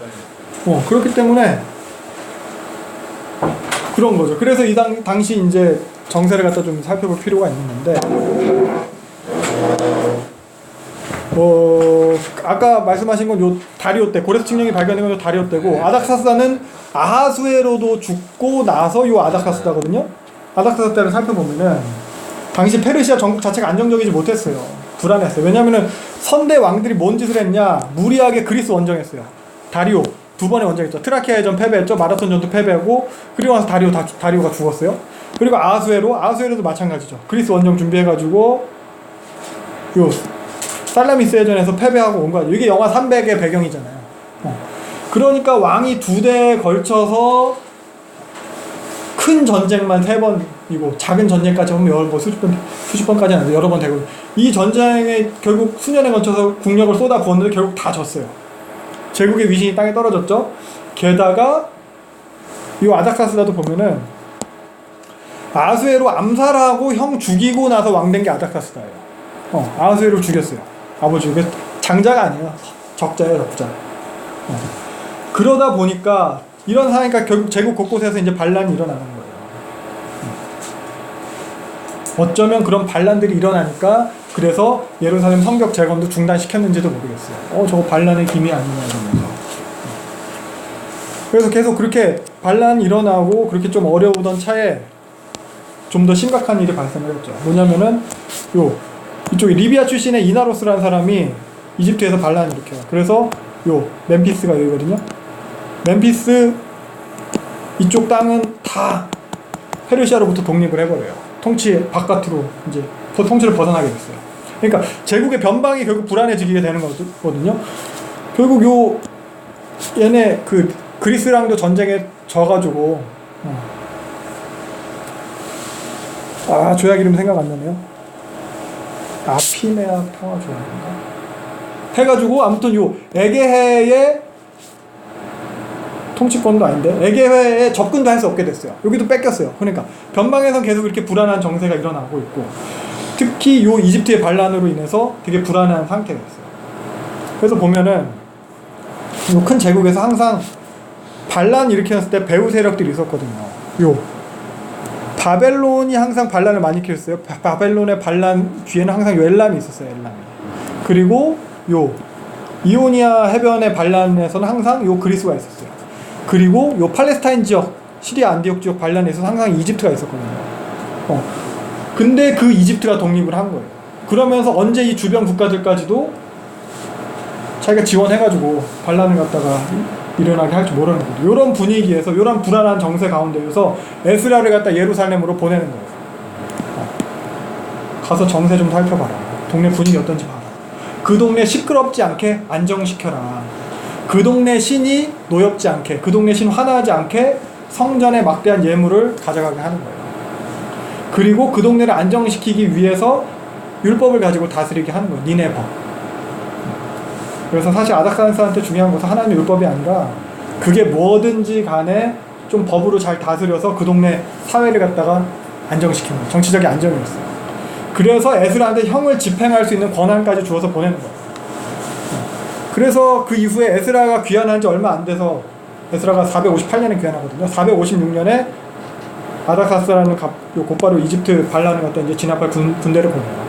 그렇기 때문에 그런 거죠. 그래서 이 당시 이제 정세를 갖다 좀 살펴볼 필요가 있는 건데, 아까 말씀하신 건 요 다리오 때, 고레스 칙령이 발견된 건 요 다리오 때고, 아닥사스다는 아하수에로도 죽고 나서 요 아닥사스다거든요. 아닥사스다 때를 살펴보면은 당시 페르시아 정국 자체가 안정적이지 못했어요. 불안했어요. 왜냐면은 선대 왕들이 뭔 짓을 했냐? 무리하게 그리스 원정했어요. 다리오 2번의 원정했죠. 트라키아 해전 패배했죠. 마라톤 전투 패배하고 그리고 나서 다리오가 죽었어요. 그리고 아수에로도 마찬가지죠. 그리스 원정 준비해가지고 요 살라미스 해전에서 패배하고 온 거야. 이게 영화 300의 배경이잖아요. 그러니까 왕이 2대에 걸쳐서 큰 전쟁만 3번이고 작은 전쟁까지 하면 뭐 수십 번까지는 아니고 여러 번 되고 이 전쟁에 결국 수년에 걸쳐서 국력을 쏟아 부었는데 결국 다 졌어요. 제국의 위신이 땅에 떨어졌죠. 게다가 이 아닥사스다도 보면은 아수에로 암살하고 형 죽이고 나서 왕 된 게 아닥사스다예요. 아수에로 죽였어요. 아버지. 장자가 아니에요. 적자예요, 적자. 그러다 보니까 이런 상황이니까 결국 제국 곳곳에서 이제 반란이 일어나는 거예요. 어쩌면 그런 반란들이 일어나니까 그래서 예루살렘 성벽 재건도 중단시켰는지도 모르겠어요. 저거 반란의 기미 아니냐 이러면서. 그래서 계속 그렇게 반란이 일어나고 그렇게 좀 어려우던 차에 좀 더 심각한 일이 발생을 했죠. 뭐냐면은 이쪽에 리비아 출신의 이나로스라는 사람이 이집트에서 반란을 일으켜요. 그래서 멤피스가 여기거든요. 멤피스 이쪽 땅은 다 페르시아로부터 독립을 해버려요. 통치 바깥으로 이제 통치를 벗어나게 됐어요. 그러니까 제국의 변방이 결국 불안해지게 되는 거거든요. 결국 얘네 그리스랑도 전쟁에 져가지고 조약 이름 생각 안 나네요. 아피네아 평화 조약인가? 해가지고 아무튼 에게해의 통치권도 아닌데 에게해에 접근도 할 수 없게 됐어요. 여기도 뺏겼어요. 그러니까 변방에선 계속 이렇게 불안한 정세가 일어나고 있고 특히 이집트의 반란으로 인해서 되게 불안한 상태가 있어요. 그래서 보면은 큰 제국에서 항상 반란 일으켰을 때 배후 세력들이 있었거든요. 바벨론이 항상 반란을 많이 일으켰어요. 바벨론의 반란 뒤에는 항상 엘람이 있었어요. 엘람이. 그리고 이오니아 해변의 반란에서는 항상 그리스가 있었어요. 그리고 팔레스타인 지역, 시리아 안디옥 지역 반란에서 항상 이집트가 있었거든요. 근데 그 이집트가 독립을 한 거예요. 그러면서 언제 이 주변 국가들까지도 자기가 지원해가지고 반란을 갖다가 일어나게 할지 모르는 거죠. 이런 분위기에서, 이런 불안한 정세 가운데에서 에스라를 갖다 예루살렘으로 보내는 거예요. 가서 정세 좀 살펴봐라. 동네 분위기 어떤지 봐라. 그 동네 시끄럽지 않게 안정시켜라. 그 동네 신이 노엽지 않게, 그 동네 신 화나지 않게 성전에 막대한 예물을 가져가게 하는 거예요. 그리고 그 동네를 안정시키기 위해서 율법을 가지고 다스리게 하는 거예요. 니네 법. 그래서 사실 아닥사스한테 중요한 것은 하나님의 율법이 아니라 그게 뭐든지 간에 좀 법으로 잘 다스려서 그 동네 사회를 갖다가 안정시키는 거예요. 정치적인 안정이었어요. 그래서 에스라한테 형을 집행할 수 있는 권한까지 주어서 보내는 거예요. 그래서 그 이후에 에스라가 귀환한 지 얼마 안 돼서 에스라가 458년에 귀환하거든요. 456년에 아닥사스라는 곧바로 이집트 반란을 갖다 이제 진압할 군대를 보내요.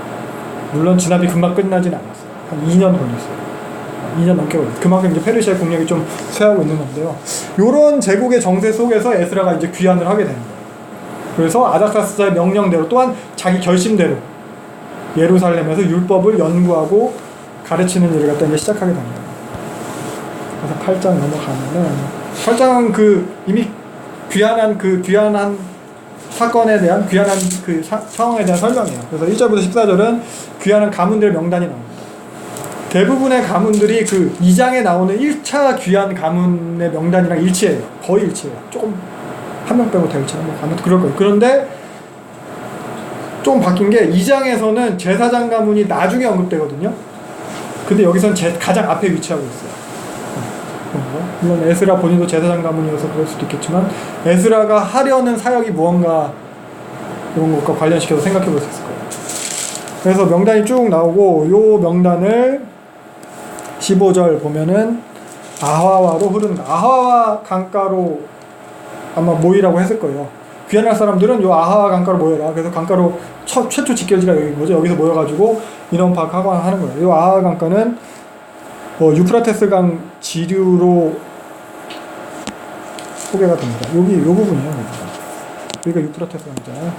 물론 진압이 금방 끝나진 않았어요. 한 2년 걸렸어요. 2년 넘게 걸렸어요. 그만큼 이제 페르시아 국력이 좀 쇠하고 있는 건데요. 요런 제국의 정세 속에서 에스라가 이제 귀환을 하게 되는 거예요. 그래서 아닥사스의 명령대로 또한 자기 결심대로 예루살렘에서 율법을 연구하고 가르치는 일을 갖다 이제 시작하게 됩니다. 그래서 8장 넘어가면은 8장은 이미 귀환한 사건에 대한 귀환한 상황에 대한 설명이에요. 그래서 1절부터 14절은 귀환한 가문들의 명단이 나옵니다. 대부분의 가문들이 2장에 나오는 1차 귀환 가문의 명단이랑 일치해요. 거의 일치해요. 조금 한 명 빼고 다 일치하는 뭐 아무튼 그럴 거예요. 그런데 조금 바뀐 게 2장에서는 제사장 가문이 나중에 언급되거든요. 근데 여기서는 가장 앞에 위치하고 있어요. 물론 에스라 본인도 제사장 가문이어서 그럴 수도 있겠지만 에스라가 하려는 사역이 무언가 이런 것과 관련시켜서 생각해 볼 수 있을 거예요. 그래서 명단이 쭉 나오고 요 명단을 15절 보면은 아하와로 흐른다. 아하와 강가로 아마 모이라고 했을 거예요. 귀환할 사람들은 요 아하와 강가로 모여라. 그래서 강가로 최초 직결지가 여기인 거죠. 여기서 모여가지고 인원 파악하고 하는 거예요. 요 아하와 강가는 유프라테스 강 지류로 소개가 됩니다. 요 부분이에요. 여기가 유프라테스 강이잖아요.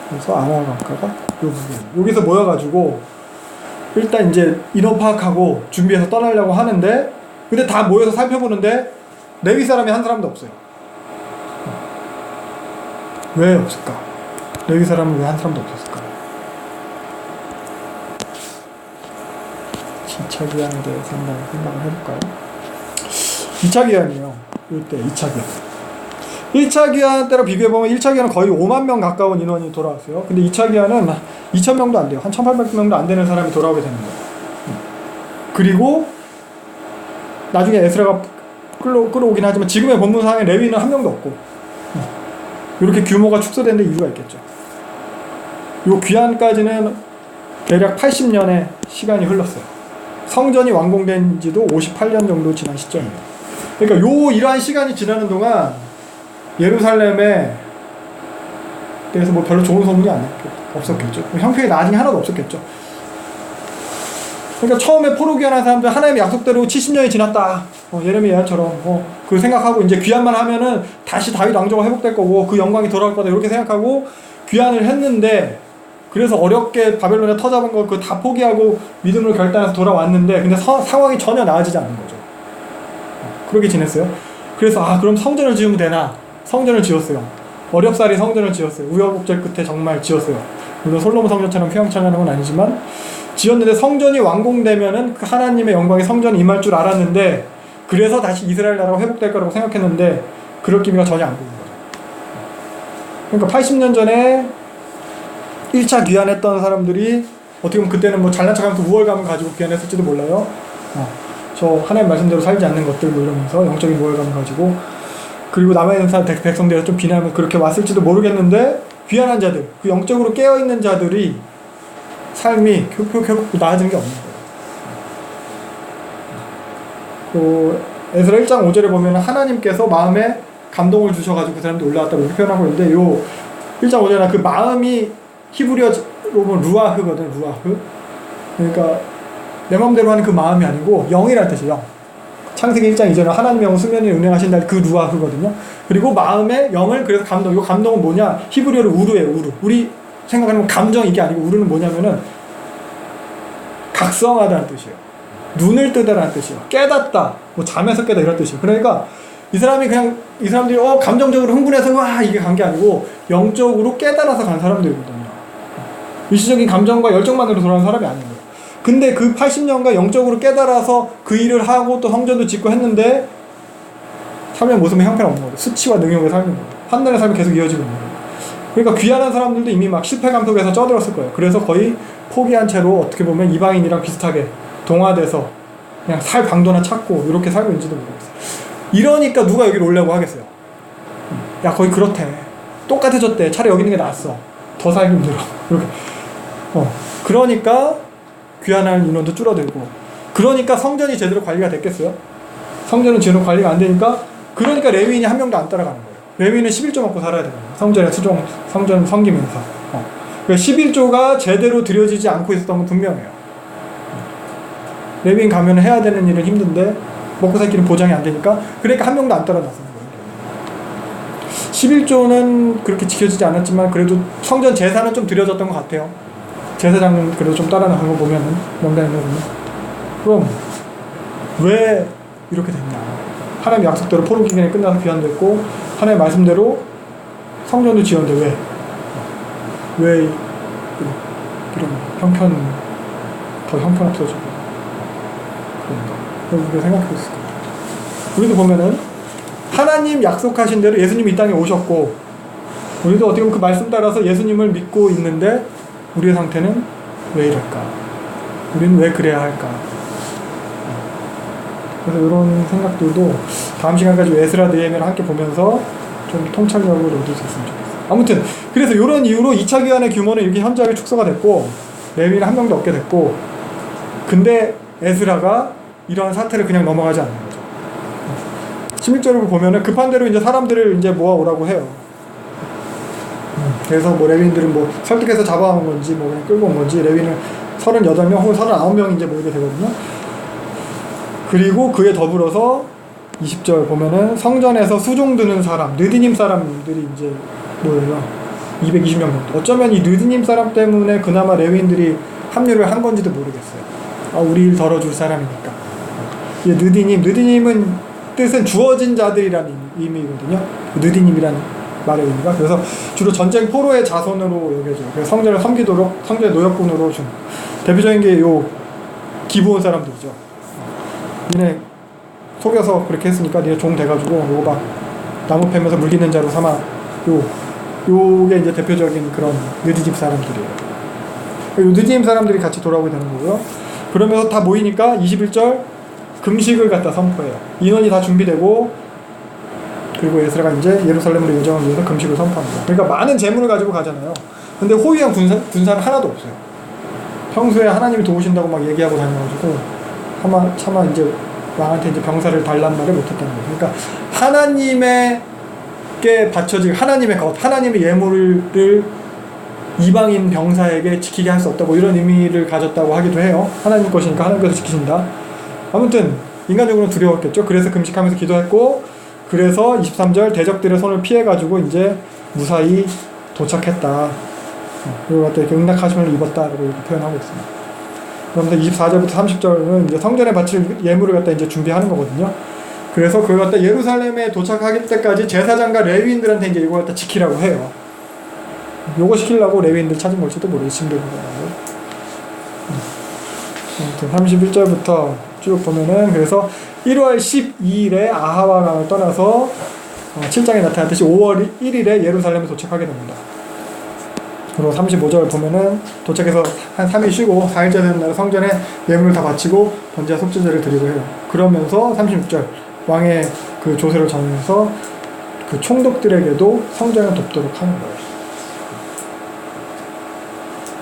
그래서 아하와 강가가 요 부분. 여기서 모여가지고 일단 이제 인원 파악하고 준비해서 떠나려고 하는데, 근데 다 모여서 살펴보는데 레위 사람이 한 사람도 없어요. 왜 없을까? 레위 사람은 왜 한 사람도 없었을까? 2차 기한에 대해서 한번 생각을 해볼까요? 2차 기한이에요. 이때 2차 기한. 1차 기한 때랑 비교해보면 1차 기한은 거의 5만 명 가까운 인원이 돌아왔어요. 근데 2차 기한은 2,000명도 안 돼요. 한 1,800명도 안 되는 사람이 돌아오게 되는 거예요. 그리고 나중에 에스라가 끌어오긴 하지만 지금의 본문상에 레위는 한 명도 없고, 이렇게 규모가 축소된 데 이유가 있겠죠. 요 귀환까지는 대략 80년의 시간이 흘렀어요. 성전이 완공된 지도 58년 정도 지난 시점이에요. 그러니까 이러한 시간이 지나는 동안 예루살렘에 대해서 뭐 별로 좋은 소문이 없었겠죠. 형편이 나아진 게 하나도 없었겠죠. 그러니까 처음에 포로 귀환한 사람들 하나님의 약속대로 70년이 지났다. 예레미야 예언처럼 그 생각하고 이제 귀환만 하면은 다시 다윗 왕조가 회복될 거고 그 영광이 돌아올 거다 이렇게 생각하고 귀환을 했는데, 그래서 어렵게 바벨론에 터잡은 거 그거 다 포기하고 믿음으로 결단해서 돌아왔는데, 근데 상황이 전혀 나아지지 않는 거죠. 그렇게 지냈어요. 그래서 그럼 성전을 지으면 되나? 성전을 지었어요. 어렵사리 성전을 지었어요. 우여곡절 끝에 정말 지었어요. 물론 솔로몬 성전처럼 휘황찬란한 건 아니지만 지었는데, 성전이 완공되면은 그 하나님의 영광이 성전에 임할 줄 알았는데, 그래서 다시 이스라엘 나라가 회복될 거라고 생각했는데 그럴 기미가 전혀 안 보이는 거죠. 그러니까 80년 전에 1차 귀환했던 사람들이 어떻게 보면 그때는 뭐 잘난 척하면서 우월감을 가지고 귀환했을지도 몰라요. 저 하나님 말씀대로 살지 않는 것들 뭐 이러면서 영적인 우월감을 가지고, 그리고 남아있는 백성들에서 좀 비난하면서 그렇게 왔을지도 모르겠는데, 귀환한 자들, 그 영적으로 깨어있는 자들이 삶이 결국 나아지는 게 없는 거예요. 그 에스라 1장 5절에 보면 하나님께서 마음에 감동을 주셔가지고 그 사람들이 올라왔다고 이렇게 표현하고 있는데, 요 1장 5절에 그 마음이 히브리어로 보면 루아흐거든. 루아흐. 그러니까 내 마음대로 하는 그 마음이 아니고 영이라는 뜻이에요. 영. 창세기 1장 2절에 하나님의 영은 수면이 운행하신다, 그 루아흐거든요. 그리고 마음의 영을, 그래서 감동. 이 감동은 뭐냐? 히브리어로 우르예요. 우르. 우리 생각하는 감정 이게 아니고, 우르는 뭐냐면은 각성하다는 뜻이에요. 눈을 뜨다라는 뜻이에요. 깨닫다, 뭐 잠에서 깨다 이런 뜻이에요. 그러니까 이 사람들이 감정적으로 흥분해서 와 이게 간 게 아니고 영적으로 깨달아서 간 사람들이거든요. 일시적인 감정과 열정만으로 돌아온 사람이 아닌 거예요. 근데 그 80년간 영적으로 깨달아서 그 일을 하고 또 성전도 짓고 했는데 삶의 모습에 형편없는 거예요. 수치와 능욕의 삶인 거예요. 환난의 삶이 계속 이어지고 있는 거예요. 그러니까 귀환한 사람들도 이미 막 실패 감독에서 쪄들었을 거예요. 그래서 거의 포기한 채로 어떻게 보면 이방인이랑 비슷하게 동화돼서 그냥 살 방도나 찾고 이렇게 살고 있는지도 모르겠어요. 이러니까 누가 여기를 오려고 하겠어요. 야 거의 그렇대. 똑같아졌대. 차라리 여기 있는 게 낫어. 더 살기 힘들어. 이렇게. 그러니까 귀환할 인원도 줄어들고, 그러니까 성전이 제대로 관리가 됐겠어요? 성전은 제대로 관리가 안 되니까, 그러니까 레위인이 한 명도 안 따라가는 거예요. 레위인은 11조 먹고 살아야 되거든요. 성전에 성전 섬기면서. 그러니까 11조가 제대로 드려지지 않고 있었던 건 분명해요. 레위인 가면 해야 되는 일은 힘든데 먹고 살기는 보장이 안 되니까, 그러니까 한 명도 안 따라놨어요. 11조는 그렇게 지켜지지 않았지만 그래도 성전 제사는 좀 드려졌던 것 같아요. 제사장은 그래도 좀 따라나간 거 보면은, 명단에 보면. 그럼 왜 이렇게 됐냐? 하나님 약속대로 포로 기간이 끝나서 귀환됐고 하나님 말씀대로 성전도 지었는데 왜 이런 더 형편없어지고 그런가? 우리가 생각해 있을 거예요. 우리도 보면은 하나님 약속하신 대로 예수님이 이 땅에 오셨고, 우리도 어떻게 보면 그 말씀 따라서 예수님을 믿고 있는데 우리의 상태는 왜 이럴까? 우리는 왜 그래야 할까? 그래서 이런 생각들도 다음 시간까지 에스라 느헤미야를 함께 보면서 좀 통찰력을 얻을 수 있으면 좋겠어요. 아무튼 그래서 이런 이유로 2차 기한의 규모는 이렇게 현저하게 축소가 됐고 레위는 한 명도 없게 됐고, 근데 에스라가 이러한 사태를 그냥 넘어가지 않는 거죠. 16절을 보면은 급한 대로 이제 사람들을 이제 모아오라고 해요. 그래서 뭐 레위인들은 뭐 설득해서 잡아온 건지 뭐 그냥 끌고 온 건지, 레위는 38명 혹은 39명이 이제 모이게 되거든요. 그리고 그에 더불어서 20절 보면은 성전에서 수종 드는 사람, 느디님 사람들이 이제 모여요. 220명 정도. 어쩌면 이 느디님 사람 때문에 그나마 레위인들이 합류를 한 건지도 모르겠어요. 우리 일 덜어줄 사람이니까. 느디님은 뜻은 주어진 자들이라는 의미거든요. 느디님이라는 말의 의미가. 그래서 주로 전쟁 포로의 자손으로 여겨져요. 그래서 성전을 섬기도록 성전의 노역군으로 준 대표적인 게 요 기브온 사람들이죠. 니네 속여서 그렇게 했으니까 니네 종 돼가지고 요거 막 나무 패면서 물기는 자로 삼아. 요게 이제 대표적인 그런 느디집 사람들이에요. 요 느디집 사람들이 같이 돌아오게 되는 거고요. 그러면서 다 모이니까 21절 금식을 갖다 선포해요. 인원이 다 준비되고, 그리고 에스라가 이제 예루살렘으로 여정을 위해서 금식을 선포합니다. 그러니까 많은 재물을 가지고 가잖아요. 근데 호위한 군사는 하나도 없어요. 평소에 하나님이 도우신다고 막 얘기하고 다녀가지고 차마 이제 왕한테 이제 병사를 달란 말을 못했다는 거예요. 그러니까 하나님에게 바쳐질 하나님의 것, 하나님의 예물을 이방인 병사에게 지키게 할 수 없다고 이런 의미를 가졌다고 하기도 해요. 하나님 것이니까 하나님께서 지키신다. 아무튼 인간적으로 두려웠겠죠. 그래서 금식하면서 기도했고, 그래서 23절 대적들의 손을 피해가지고 이제 무사히 도착했다. 그리고 갖다 이렇게 응낙하심을 입었다라고 이렇게 표현하고 있습니다. 그러면서 24절부터 30절은 이제 성전에 바칠 예물을 갖다 이제 준비하는 거거든요. 그래서 그걸 갖다 예루살렘에 도착하기 때까지 제사장과 레위인들한테 이제 이걸 갖다 지키라고 해요. 요거 시키려고 레위인들 찾은 걸지도 모르겠습니다. 아무튼 31절부터 쭉 보면은, 그래서 1월 12일에 아하와 강을 떠나서 7장에 나타났듯이 5월 1일에 예루살렘에 도착하게 됩니다. 그리고 35절 보면은 도착해서 한 3일 쉬고 4일째 되는 날 성전에 예물을 다 바치고 번제와 속죄제를 드리고 해요. 그러면서 36절 왕의 그 조세를 전해서 그 총독들에게도 성전을 돕도록 하는 거예요.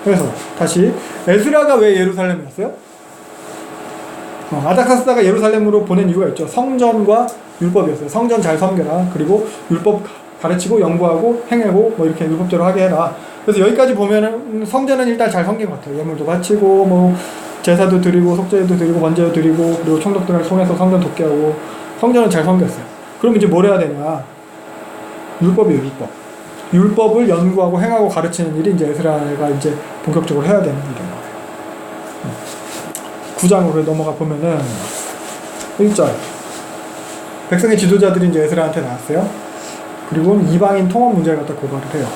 그래서 다시 에스라가 왜 예루살렘이었어요? 아닥사스다가 예루살렘으로 보낸 이유가 있죠. 성전과 율법이었어요. 성전 잘 섬겨라. 그리고 율법 가르치고 연구하고 행하고 뭐 이렇게 율법대로 하게 해라. 그래서 여기까지 보면은 성전은 일단 잘 섬긴 것 같아요. 예물도 바치고 뭐 제사도 드리고 속죄도 드리고 번제도 드리고, 그리고 총독들을 통해서 성전 돕게 하고 성전은 잘 섬겼어요. 그럼 이제 뭘 해야 되냐? 율법이에요. 율법을 연구하고 행하고 가르치는 일이 이제 에스라가 이제 본격적으로 해야 되는 일인 거예요. 9장으로 넘어가 보면은 1절 백성의 지도자들이 이제 에스라한테 나왔어요. 그리고 이방인 통합 문제를 갖다 고발을 해요.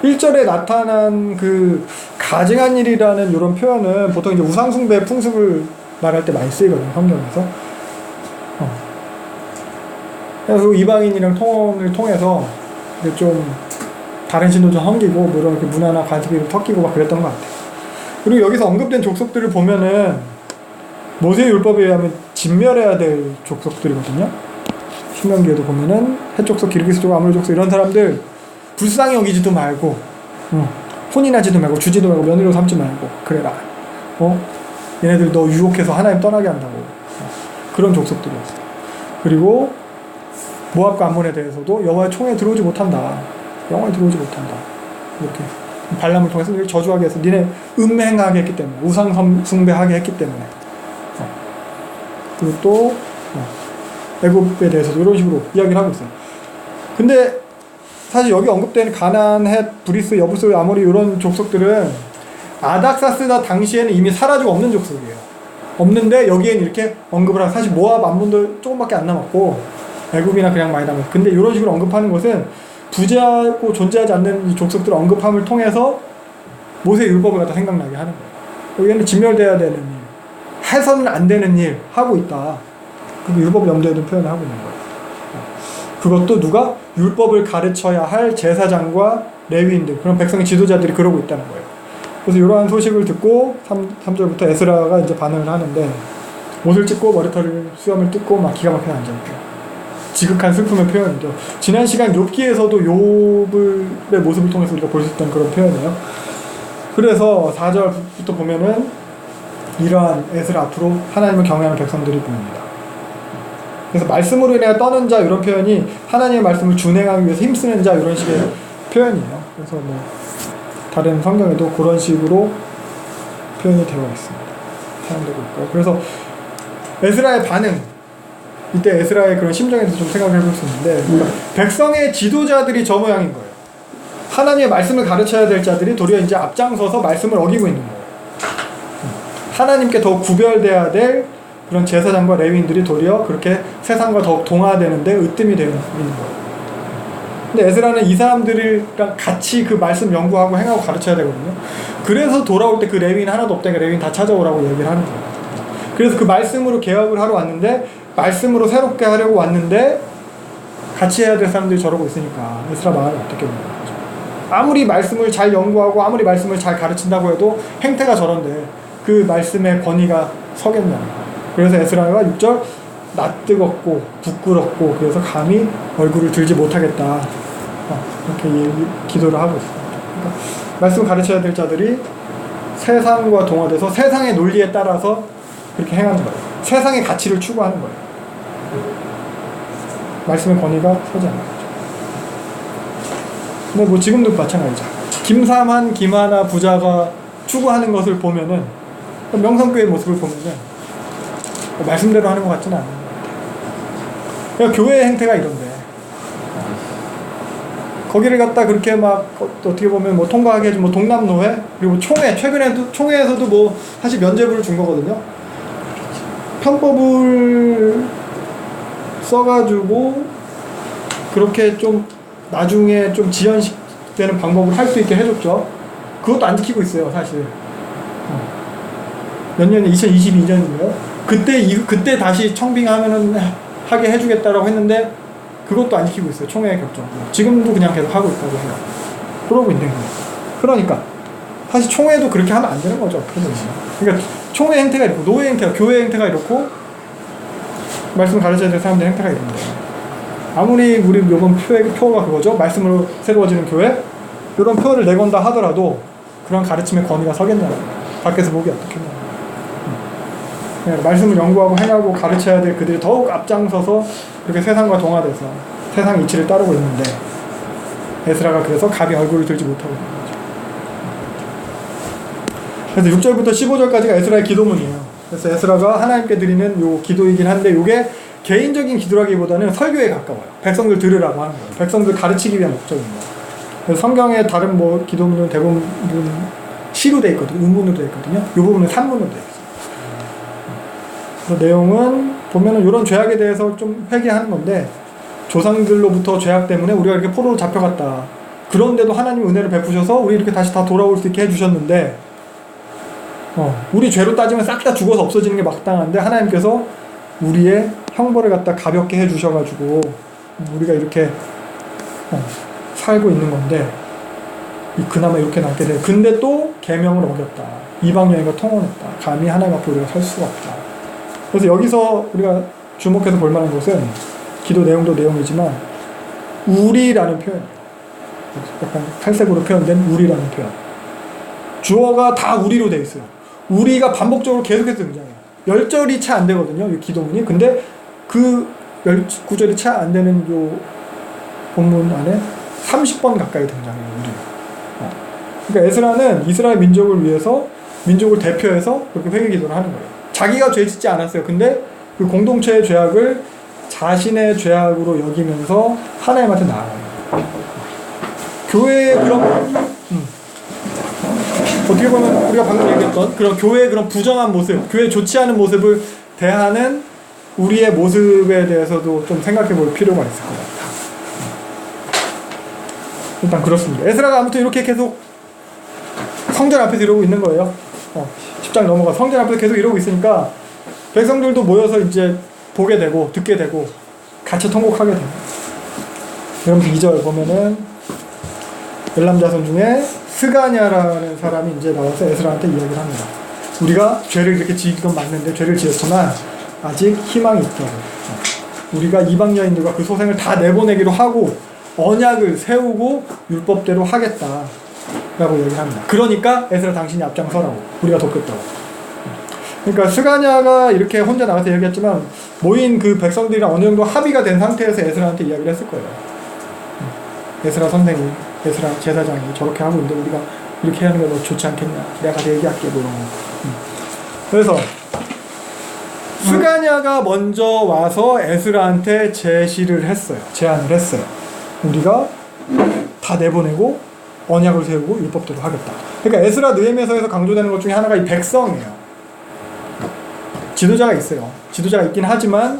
1절에 나타난 그 가증한 일이라는 이런 표현은 보통 이제 우상숭배 풍습을 말할 때 많이 쓰이거든요, 성경에서. 그래서 이방인이랑 통혼을 통해서 좀 다른 신도 좀 섬기고 뭐 이런 문화나 관습을 섞이고 막 그랬던 것 같아요. 그리고 여기서 언급된 족속들을 보면은 모세의 율법에 의하면 진멸해야 될 족속들이거든요. 신명기에도 보면은 헷족속, 기르기스족, 아모리 족속 이런 사람들 불쌍히 여기지도 말고, 혼인하지도 말고, 주지도 말고, 며느리로 삼지 말고 그래라. 얘네들 너 유혹해서 하나님 떠나게 한다고. 그런 족속들이었어요. 그리고 모압과 암몬에 대해서도 여호와의 총에 들어오지 못한다. 영원히 들어오지 못한다. 이렇게 발람을 통해서 저주하게 해서 니네 음행하게 했기 때문에, 우상 숭배하게 했기 때문에. 그리고 또 애굽에 대해서도 이런 식으로 이야기를 하고 있어요. 근데 사실 여기 언급된 가나안, 헷, 브리스, 여부스, 아모리 이런 족속들은 아닥사스다 당시에는 이미 사라지고 없는 족속이에요. 없는데 여기에는 이렇게 언급을 하고, 사실 모압, 암몬도 조금밖에 안 남았고 애굽이나 그냥 많이 남았어요. 근데 이런 식으로 언급하는 것은 부재하고 존재하지 않는 이 족속들을 언급함을 통해서 모세의 율법을 갖다 생각나게 하는 거예요. 여기는 진멸돼야 되는 일, 해서는 안 되는 일 하고 있다. 그리고 율법 염두에 둔 표현을 하고 있는 거예요. 그것도 누가? 율법을 가르쳐야 할 제사장과 레위인들, 그런 백성의 지도자들이 그러고 있다는 거예요. 그래서 이러한 소식을 듣고 3절부터 에스라가 이제 반응을 하는데, 옷을 찢고 머리털을 수염을 뜯고 막 기가 막히게 앉아있대요. 지극한 슬픔의 표현이죠. 지난 시간 욥기에서도 욥의 모습을 통해서 우리가 볼 수 있던 그런 표현이에요. 그래서 4절부터 보면은 이러한 에스라 앞으로 하나님을 경외하는 백성들이 보입니다. 그래서 말씀으로 인해 떠는 자 이런 표현이 하나님의 말씀을 준행하기 위해서 힘쓰는 자 이런 식의 표현이에요. 그래서 뭐 다른 성경에도 그런 식으로 표현이 되어 있습니다. 사용되고 있고요. 그래서 에스라의 반응, 이때 에스라의 그런 심정에 대해서 좀 생각을 해볼 수 있는데, 그러니까 백성의 지도자들이 저 모양인 거예요. 하나님의 말씀을 가르쳐야 될 자들이 도리어 이제 앞장서서 말씀을 어기고 있는 거예요. 하나님께 더 구별돼야 될 그런 제사장과 레위인들이 도리어 그렇게 세상과 더욱 동화되는데 으뜸이 되는 거예요. 근데 에스라는 이 사람들이랑 같이 그 말씀 연구하고 행하고 가르쳐야 되거든요. 그래서 돌아올 때 그 레위인 하나도 없다니까 레위인 다 찾아오라고 얘기를 하는 거예요. 그래서 그 말씀으로 개혁을 하러 왔는데, 말씀으로 새롭게 하려고 왔는데 같이 해야 될 사람들이 저러고 있으니까 에스라 마음이 어떻게 되는 거죠. 아무리 말씀을 잘 연구하고 아무리 말씀을 잘 가르친다고 해도 행태가 저런데 그 말씀의 권위가 서겠냐. 그래서 에스라가 6절 낯뜨겁고 부끄럽고 그래서 감히 얼굴을 들지 못하겠다, 이렇게 기도를 하고 있습니다. 그러니까 말씀을 가르쳐야 될 자들이 세상과 동화돼서 세상의 논리에 따라서 그렇게 행하는 거예요. 세상의 가치를 추구하는 거예요. 말씀의 권위가 서지 않는 거죠. 근데 뭐 지금도 마찬가지죠. 김삼한, 김하나 부자가 추구하는 것을 보면은, 명성교회의 모습을 보면은 말씀대로 하는 것 같지는 않은 것 같아요. 그러니까 교회의 행태가 이런데 거기를 갖다 그렇게 막 어떻게 보면 뭐 통과하게 해준 뭐 동남노회, 그리고 총회, 최근에도 총회에서도 뭐 사실 면죄부를 준 거거든요. 편법을 써가지고 그렇게 좀 나중에 좀 지연되는 방법을 할 수 있게 해줬죠. 그것도 안 지키고 있어요, 사실. 몇 년에 2022년이고요. 그때 다시 청빙하면은 하게 해주겠다라고 했는데 그것도 안 지키고 있어요. 총회의 결정. 지금도 그냥 계속 하고 있다고 해요. 그러고 있는 거예요. 그러니까 사실 총회도 그렇게 하면 안 되는 거죠. 그러니까 총회 행태가 이렇고 노예 행태가, 교회 행태가 이렇고 말씀 가르쳐야 될 사람들 행태가 이런데, 아무리 우리 요번 표가 그거죠. 말씀으로 새로워지는 교회, 이런 표를 내건다 하더라도 그런 가르침의 권위가 서겠냐고. 밖에서 보기 어떻겠냐고. 말씀을 연구하고 행하고 가르쳐야 될 그들이 더욱 앞장서서 그렇게 세상과 동화돼서 세상 이치를 따르고 있는데, 에스라가 그래서 감히 얼굴을 들지 못하고 있는 거죠. 그래서 6절부터 15절까지가 에스라의 기도문이에요. 그래서 에스라가 하나님께 드리는 요 기도이긴 한데, 요게 개인적인 기도라기보다는 설교에 가까워요. 백성들 들으라고 하는 거예요. 백성들 가르치기 위한 목적입니다. 그래서 성경의 다른 뭐 기도문은 대부분 시로 되어 있거든요. 음문으로 되어 있거든요. 이 부분은 산문으로 되어 있어요. 그 내용은 보면은 이런 죄악에 대해서 좀 회개하는 건데, 조상들로부터 죄악 때문에 우리가 이렇게 포로로 잡혀갔다. 그런데도 하나님 은혜를 베푸셔서 우리 이렇게 다시 다 돌아올 수 있게 해주셨는데, 우리 죄로 따지면 싹 다 죽어서 없어지는 게 마땅한데 하나님께서 우리의 형벌을 갖다 가볍게 해주셔가지고 우리가 이렇게 살고 있는 건데, 그나마 이렇게 남게 돼. 근데 또 계명을 어겼다. 이방 여인과 통혼했다. 감히 하나님 앞에 우리가 설 수가 없다. 그래서 여기서 우리가 주목해서 볼 만한 것은 기도 내용도 내용이지만 우리라는 표현이에요. 약간 탈색으로 표현된 우리라는 표현. 주어가 다 우리로 되어 있어요. 우리가 반복적으로 계속해서 등장해요. 10절이 채 안 되거든요, 이 기도문이. 근데 그 19절이 채 안 되는 요 본문 안에 30번 가까이 등장해요, 우리가. 그러니까 에스라는 이스라엘 민족을 위해서, 민족을 대표해서 그렇게 회개 기도를 하는 거예요. 자기가 죄 짓지 않았어요. 근데 그 공동체의 죄악을 자신의 죄악으로 여기면서 하나님한테 나아가요. 교회의 그런 어떻게 보면 우리가 방금 얘기했던 그런 교회의 그런 부정한 모습, 교회 좋지 않은 모습을 대하는 우리의 모습에 대해서도 좀 생각해 볼 필요가 있을 것 같아요. 일단 그렇습니다. 에스라가 아무튼 이렇게 계속 성전 앞에서 이러고 있는 거예요. 10장 넘어가 성전 앞에서 계속 이러고 있으니까 백성들도 모여서 이제 보게 되고 듣게 되고 같이 통곡하게 됩니다. 여러분 2절 보면은 엘람 자손 중에 스가냐라는 사람이 이제 나와서 에스라한테 이야기를 합니다. 우리가 죄를 이렇게 지은 건 맞는데 죄를 지었지만 아직 희망이 있다고. 우리가 이방 여인들과 그 소생을 다 내보내기로 하고 언약을 세우고 율법대로 하겠다 라고 얘기를 합니다. 그러니까 에스라 당신이 앞장서라고, 우리가 돕겠다고. 그러니까 스가냐가 이렇게 혼자 나가서 얘기했지만 모인 그 백성들이랑 어느 정도 합의가 된 상태에서 에스라한테 이야기를 했을 거예요. 에스라 선생이, 에스라 제사장이 저렇게 하고 있는데 우리가 이렇게 하는 거 너 좋지 않겠냐, 내가 가서 얘기할게 뭐 이런 거. 그래서 스가냐가 먼저 와서 에스라한테 제시를 했어요. 제안을 했어요. 우리가 다 내보내고 언약을 세우고 율법대로 하겠다. 그러니까 에스라 느헤미야서에서 강조되는 것 중에 하나가 이 백성이에요. 지도자가 있어요. 지도자가 있긴 하지만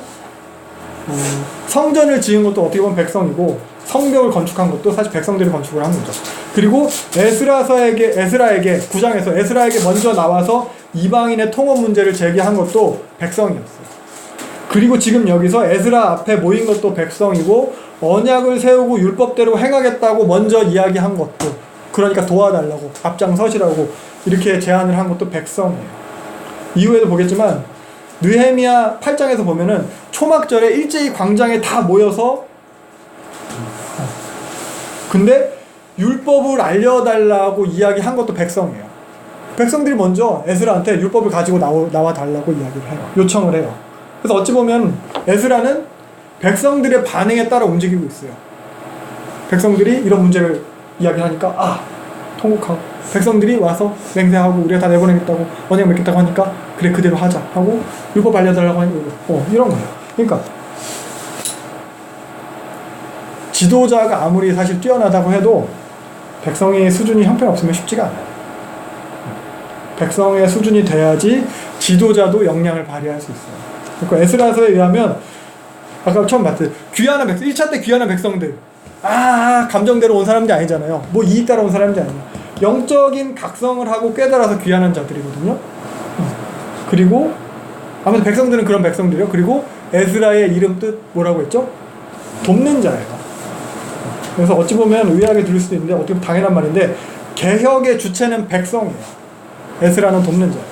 성전을 지은 것도 어떻게 보면 백성이고 성벽을 건축한 것도 사실 백성들이 건축을 한 거죠. 그리고 에스라에게 9장에서 에스라에게 먼저 나와서 이방인의 통업 문제를 제기한 것도 백성이었어요. 그리고 지금 여기서 에스라 앞에 모인 것도 백성이고 언약을 세우고 율법대로 행하겠다고 먼저 이야기한 것도, 그러니까 도와달라고 앞장서시라고 이렇게 제안을 한 것도 백성이에요. 이후에도 보겠지만 느헤미야 8장에서 보면은 초막절에 일제히 광장에 다 모여서 근데 율법을 알려달라고 이야기한 것도 백성이에요. 백성들이 먼저 에스라한테 율법을 가지고 나와 달라고 이야기를 해요. 요청을 해요. 그래서 어찌 보면 에스라는 백성들의 반응에 따라 움직이고 있어요. 백성들이 이런 문제를 이야기하니까 통곡하고, 백성들이 와서 맹세하고 우리가 다 내보내겠다고 언약 맺겠다고 하니까 그래 그대로 하자 하고 율법 알려달라고 하니까 이런 거예요. 그러니까 지도자가 아무리 사실 뛰어나다고 해도 백성의 수준이 형편없으면 쉽지가 않아요. 백성의 수준이 돼야지 지도자도 역량을 발휘할 수 있어요. 그러니까 에스라서에 의하면 아까 처음 봤듯 귀환한 백성, 1차 때 귀환한 백성들 감정대로 온 사람들이 아니잖아요. 뭐 이익 따라 온 사람들이 아니에요. 영적인 각성을 하고 깨달아서 귀환한 자들이거든요. 그리고 아무튼 백성들은 그런 백성들이요. 그리고 에스라의 이름 뜻 뭐라고 했죠? 돕는 자예요. 그래서 어찌 보면 의아하게 들릴 수도 있는데 어떻게 보면 당연한 말인데 개혁의 주체는 백성이에요. 에스라는 돕는 자예요.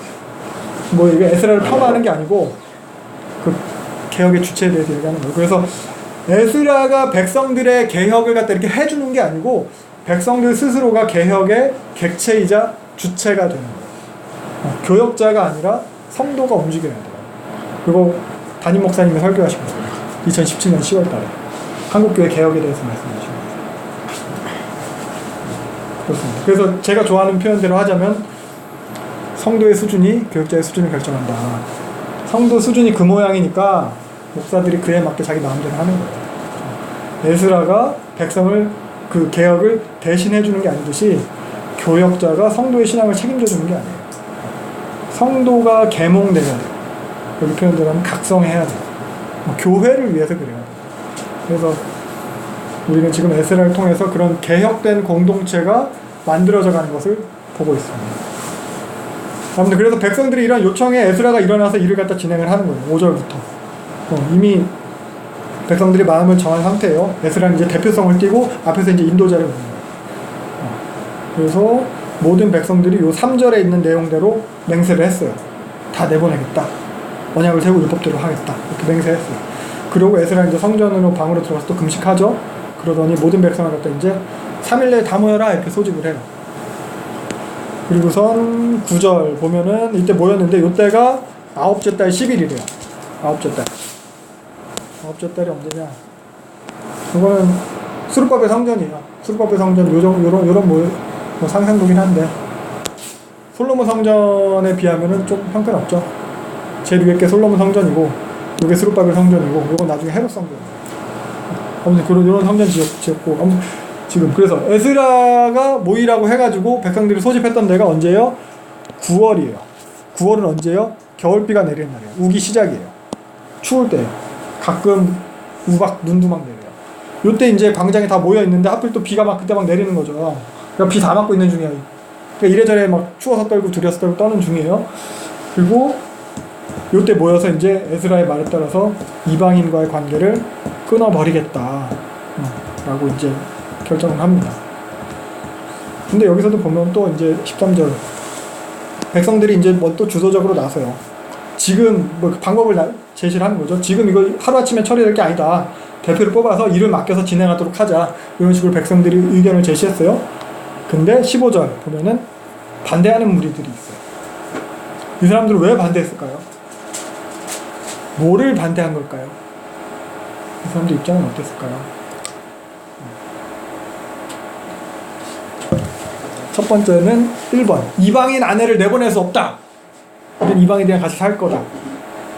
뭐 이게 에스라를 폄하하는 게 아니고 그 개혁의 주체에 대해서 얘기하는 거예요. 그래서 에스라가 백성들의 개혁을 갖다 이렇게 해주는 게 아니고 백성들 스스로가 개혁의 객체이자 주체가 되는 거예요. 교역자가 아니라 성도가 움직여야 돼요. 그리고 담임 목사님이 설교하신 거예요. 2017년 10월 달에 한국교회 개혁에 대해서 말씀하신 거예요. 그렇습니다. 그래서 제가 좋아하는 표현대로 하자면 성도의 수준이 교역자의 수준을 결정한다. 성도 수준이 그 모양이니까 목사들이 그에 맞게 자기 마음대로 하는 거예요. 에스라가 백성을 그 개혁을 대신해 주는 게 아니듯이 교역자가 성도의 신앙을 책임져 주는 게 아니에요. 성도가 계몽돼야 돼요. 여기 표현대로 하면 각성해야 돼요. 교회를 위해서 그래요. 그래서 우리는 지금 에스라를 통해서 그런 개혁된 공동체가 만들어져 가는 것을 보고 있습니다. 아무튼 그래서 백성들이 이런 요청에 에스라가 일어나서 일을 갖다 진행을 하는 거예요. 5절부터. 이미 백성들이 마음을 정한 상태예요. 에스라는 이제 대표성을 띠고 앞에서 이제 인도자를 보는 거예요. 그래서 모든 백성들이 요 3절에 있는 내용대로 맹세를 했어요. 다 내보내겠다. 언약을 세우고 율법대로 하겠다. 이렇게 맹세했어요. 그리고 에스라는 이제 성전으로 방으로 들어가서 또 금식하죠. 그러더니 모든 백성을 갖다 이제 3일 내에 다 모여라 이렇게 소집을 해요. 그리고선 9절 보면은 이때 모였는데 이때가 9째 달 10일이래요. 9째 달. 9째 달이 언제냐? 이거는 수르바벨 성전이에요. 수르바벨 성전 요런 뭐 상상도긴 한데 솔로몬 성전에 비하면은 좀 형편없죠. 제일 위에 게 솔로몬 성전이고 요게 수르바벨 성전이고 요건 나중에 헤롯 성전이에요. 아무튼 그런 요런 성전 지었고 아무튼 지금 그래서 에스라가 모이라고 해가지고 백성들이 소집했던 데가 언제예요? 9월이에요. 9월은 언제예요? 겨울비가 내리는 날이에요. 우기 시작이에요. 추울 때예요. 가끔 눈도 막 내려요. 요때 이제 광장에 다 모여 있는데 하필 또 비가 막 그때 막 내리는 거죠. 그러니까 비 다 맞고 있는 중이에요. 그러니까 이래저래 막 추워서 떨고 두려워서 떨고 떠는 중이에요. 그리고 요때 모여서 이제 에스라의 말에 따라서 이방인과의 관계를 끊어버리겠다 라고 이제 결정을 합니다. 근데 여기서도 보면 또 이제 13절 백성들이 이제 뭐 또 주도적으로 나서요. 지금 뭐 방법을 제시를 하는 거죠. 지금 이거 하루아침에 처리될 게 아니다. 대표를 뽑아서 일을 맡겨서 진행하도록 하자. 이런 식으로 백성들이 의견을 제시했어요. 근데 15절 보면은 반대하는 무리들이 있어요. 이 사람들은 왜 반대했을까요? 뭐를 반대한 걸까요? 이 사람들 입장은 어땠을까요? 첫 번째는 1번 이방인 아내를 내보낼 수 없다. 우린 이방인들이랑 같이 살 거다.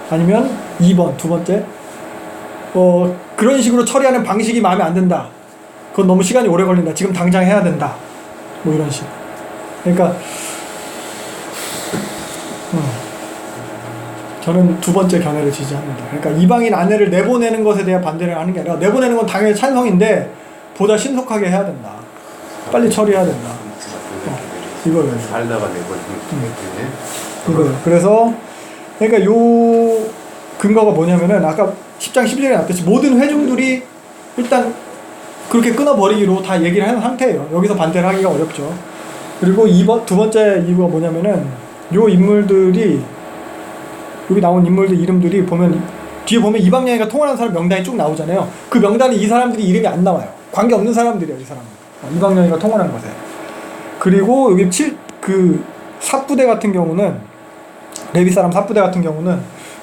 아니면 2번 두 번째 그런 식으로 처리하는 방식이 마음에 안 든다. 그건 너무 시간이 오래 걸린다. 지금 당장 해야 된다. 뭐 이런 식. 그러니까 저는 두 번째 견해를 지지합니다. 그러니까 이방인 아내를 내보내는 것에 대한 반대를 하는 게 아니라 내보내는 건 당연히 찬성인데 보다 신속하게 해야 된다. 빨리 처리해야 된다. 이거를 살다가 내버리는 이거요. 그래서 그러니까 요 근거가 뭐냐면은 아까 10장 11절에 나왔듯이 모든 회중들이 일단 그렇게 끊어버리기로 다 얘기를 한 상태예요. 여기서 반대를 하기가 어렵죠. 그리고 두 번째 이유가 뭐냐면은 요 인물들이 여기 나온 인물들 이름들이 보면 뒤에 보면 이방 여인과 통화하는 사람 명단이 쭉 나오잖아요. 그 명단에 이 사람들이 이름이 안 나와요. 관계 없는 사람들이에요, 이 사람은. 이방 여인과 통화하는 것에. 그리고 여기 삽부대 같은 경우는 레위 사람 삽부대 같은 경우는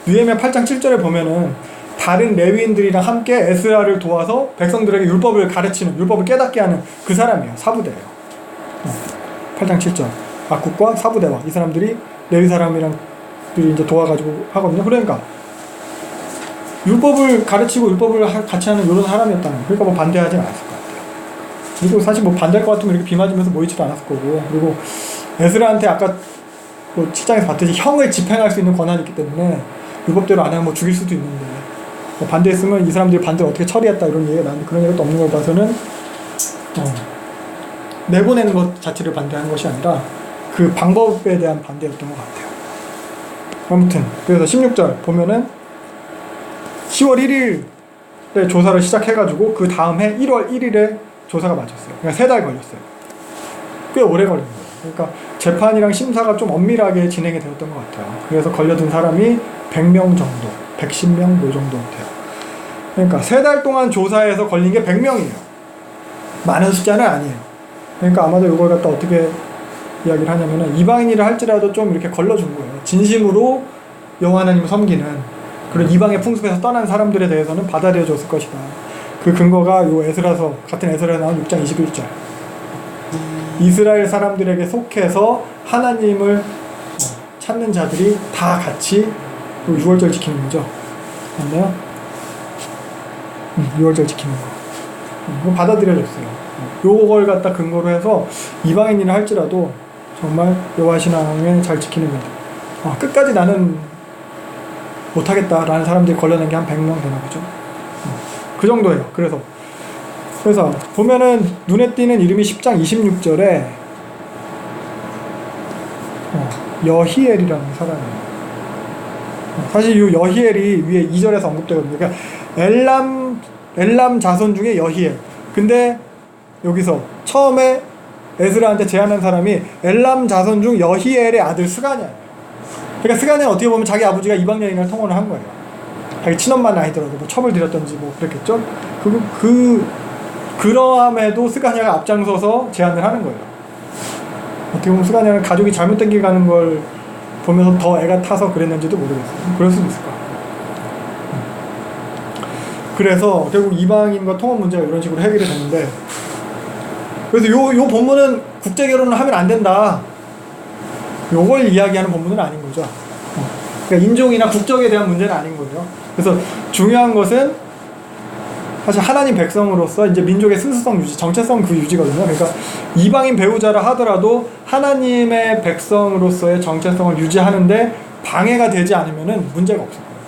느헤미야 8장 7절에 보면은 다른 레위인들이랑 함께 에스라를 도와서 백성들에게 율법을 가르치는, 율법을 깨닫게 하는 그 사람이에요. 사부대예요. 8장 7절. 악국과 사부대와 이 사람들이 레위 사람이랑 이제 도와가지고 하거든요. 그러니까 율법을 가르치고 율법을 같이 하는 이런 사람이었다는 거예요. 그러니까 뭐 반대하진 않았을 것 같아요. 그리고 사실 뭐 반대할 것 같으면 이렇게 비 맞으면서 모이지도 않았을 거고, 그리고 에스라한테 아까 뭐 7장에서 봤듯이 형을 집행할 수 있는 권한이 있기 때문에 율법대로 안 하면 뭐 죽일 수도 있는데 뭐 반대했으면 이 사람들이 반대를 어떻게 처리했다 이런 얘기가 나는데 그런 얘기도 없는 걸 봐서는 내보내는 것 자체를 반대하는 것이 아니라 그 방법에 대한 반대였던 것 같아요. 아무튼 그래서 16절 보면은 10월 1일에 조사를 시작해가지고 그 다음 해 1월 1일에 조사가 마쳤어요. 그러니까 3달 걸렸어요. 꽤 오래 걸린 거예요. 그러니까 재판이랑 심사가 좀 엄밀하게 진행이 되었던 것 같아요. 그래서 걸려든 사람이 100명 정도, 110명 뭐 정도 돼요. 그러니까 3달 동안 조사해서 걸린 게 100명이에요. 많은 숫자는 아니에요. 그러니까 아마도 이걸 갖다 어떻게 이야기를 하냐면은 이방인이라 할지라도 좀 이렇게 걸러준 거예요. 진심으로 여호와 하나님을 섬기는 그런 이방의 풍습에서 떠난 사람들에 대해서는 받아들여 줬을 것이다. 그 근거가 요 에스라서, 같은 에스라에 나온 6장 21절. 이스라엘 사람들에게 속해서 하나님을 찾는 자들이 다 같이 6월절 지키는 거죠. 맞나요? 6월절 지키는 거. 받아들여졌어요. 요걸 갖다 근거로 해서 이방인이라 할지라도 정말 여호와 신앙을 잘 지키는 것. 끝까지 나는 못하겠다라는 사람들이 걸려낸 게 한 100명 되나 보죠. 그 정도예요. 그래서 보면은 눈에 띄는 이름이 10장 26절에 여히엘이라는 사람이에요. 사실 이 여히엘이 위에 2절에서 언급되거든요. 그러니까 엘람 자손 중에 여히엘. 근데 여기서 처음에 에스라한테 제안한 사람이 엘람 자손 중 여히엘의 아들 스가냐예요. 그러니까 스가냐는 어떻게 보면 자기 아버지가 이방 여인이랑 통혼을 한 거예요. 자기 친엄마는 아니더라도 뭐 첩을 들였던지 뭐 그랬겠죠. 그러함에도 스가냐가 앞장서서 제안을 하는 거예요. 어떻게 보면 스가냐는 가족이 잘못된 길 가는 걸 보면서 더 애가 타서 그랬는지도 모르겠어요. 그럴 수도 있을 것 같아요. 그래서 결국 이방인과 통혼 문제가 이런 식으로 해결이 됐는데, 그래서 요 본문은 국제 결혼을 하면 안 된다. 요걸 이야기하는 본문은 아닌 거죠. 그러니까 인종이나 국적에 대한 문제는 아닌 거예요. 그래서 중요한 것은 사실 하나님 백성으로서 이제 민족의 순수성 유지, 정체성 그 유지거든요. 그러니까 이방인 배우자라 하더라도 하나님의 백성으로서의 정체성을 유지하는데 방해가 되지 않으면은 문제가 없을 거예요.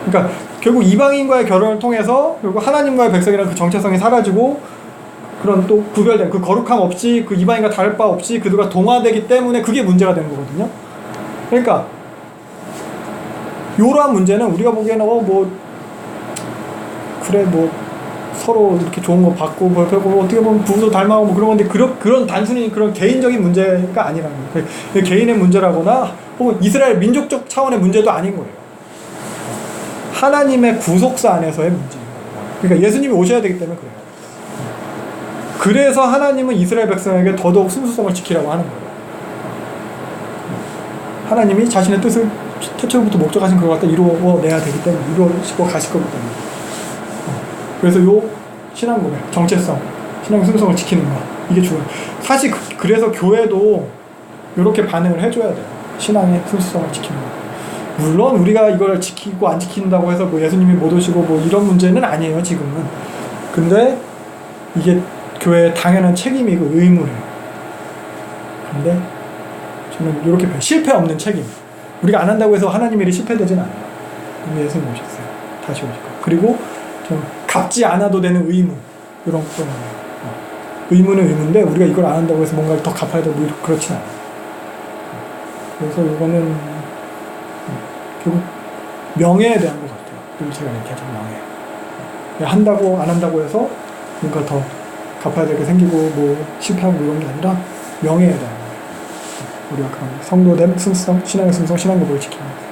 그러니까 결국 이방인과의 결혼을 통해서 결국 하나님과의 백성이라는 그 정체성이 사라지고 그런 또 구별된 그 거룩함 없이 그 이방인과 다를 바 없이 그들과 동화되기 때문에 그게 문제가 되는 거거든요. 그러니까 이러한 문제는 우리가 보기에는 그래 뭐 서로 이렇게 좋은 거 받고 뭐 어떻게 보면 부부도 닮아가고 뭐 그런 건데 그런 단순히 그런 개인적인 문제가 아니라는 거예요. 개인의 문제라거나 혹은 이스라엘 민족적 차원의 문제도 아닌 거예요. 하나님의 구속사 안에서의 문제예요. 그러니까 예수님이 오셔야 되기 때문에 그래요. 그래서 하나님은 이스라엘 백성에게 더더욱 순수성을 지키라고 하는 거예요. 하나님이 자신의 뜻을 태초부터 목적하신 그걸 갖다 이루어내야 되기 때문에 이루어지고 가실 거기 때문에. 그래서 요 신앙 고백, 정체성, 신앙의 순수성을 지키는 거 이게 중요해요. 사실 그래서 교회도 이렇게 반응을 해줘야 돼요. 신앙의 순수성을 지키는 거. 물론 우리가 이걸 지키고 안 지킨다고 해서 뭐 예수님이 못 오시고 뭐 이런 문제는 아니에요 지금은. 근데 이게 교회의 당연한 책임이고 의무예요. 근데 저는 이렇게 봐요. 실패 없는 책임. 우리가 안 한다고 해서 하나님의 일이 실패되진 않아요. 이미 예수님 오셨어요. 다시 오실 거예요. 그리고 좀 갚지 않아도 되는 의무 이런 거 의무는 의무인데 우리가 이걸 안 한다고 해서 뭔가를 더 갚아야 되고 그렇진 않아요. 그래서 이거는 결국 명예에 대한 것 같아요. 그리고 제가 얘기하던 명예. 한다고 안 한다고 해서 뭔가 더 갚아야 될 게 생기고 뭐 실패하고 이런 게 아니라 명예에 대한 거예요. 우리가 그런 성도됨, 순수성, 신앙의 순수성, 신앙 고백을 지키는 거예요.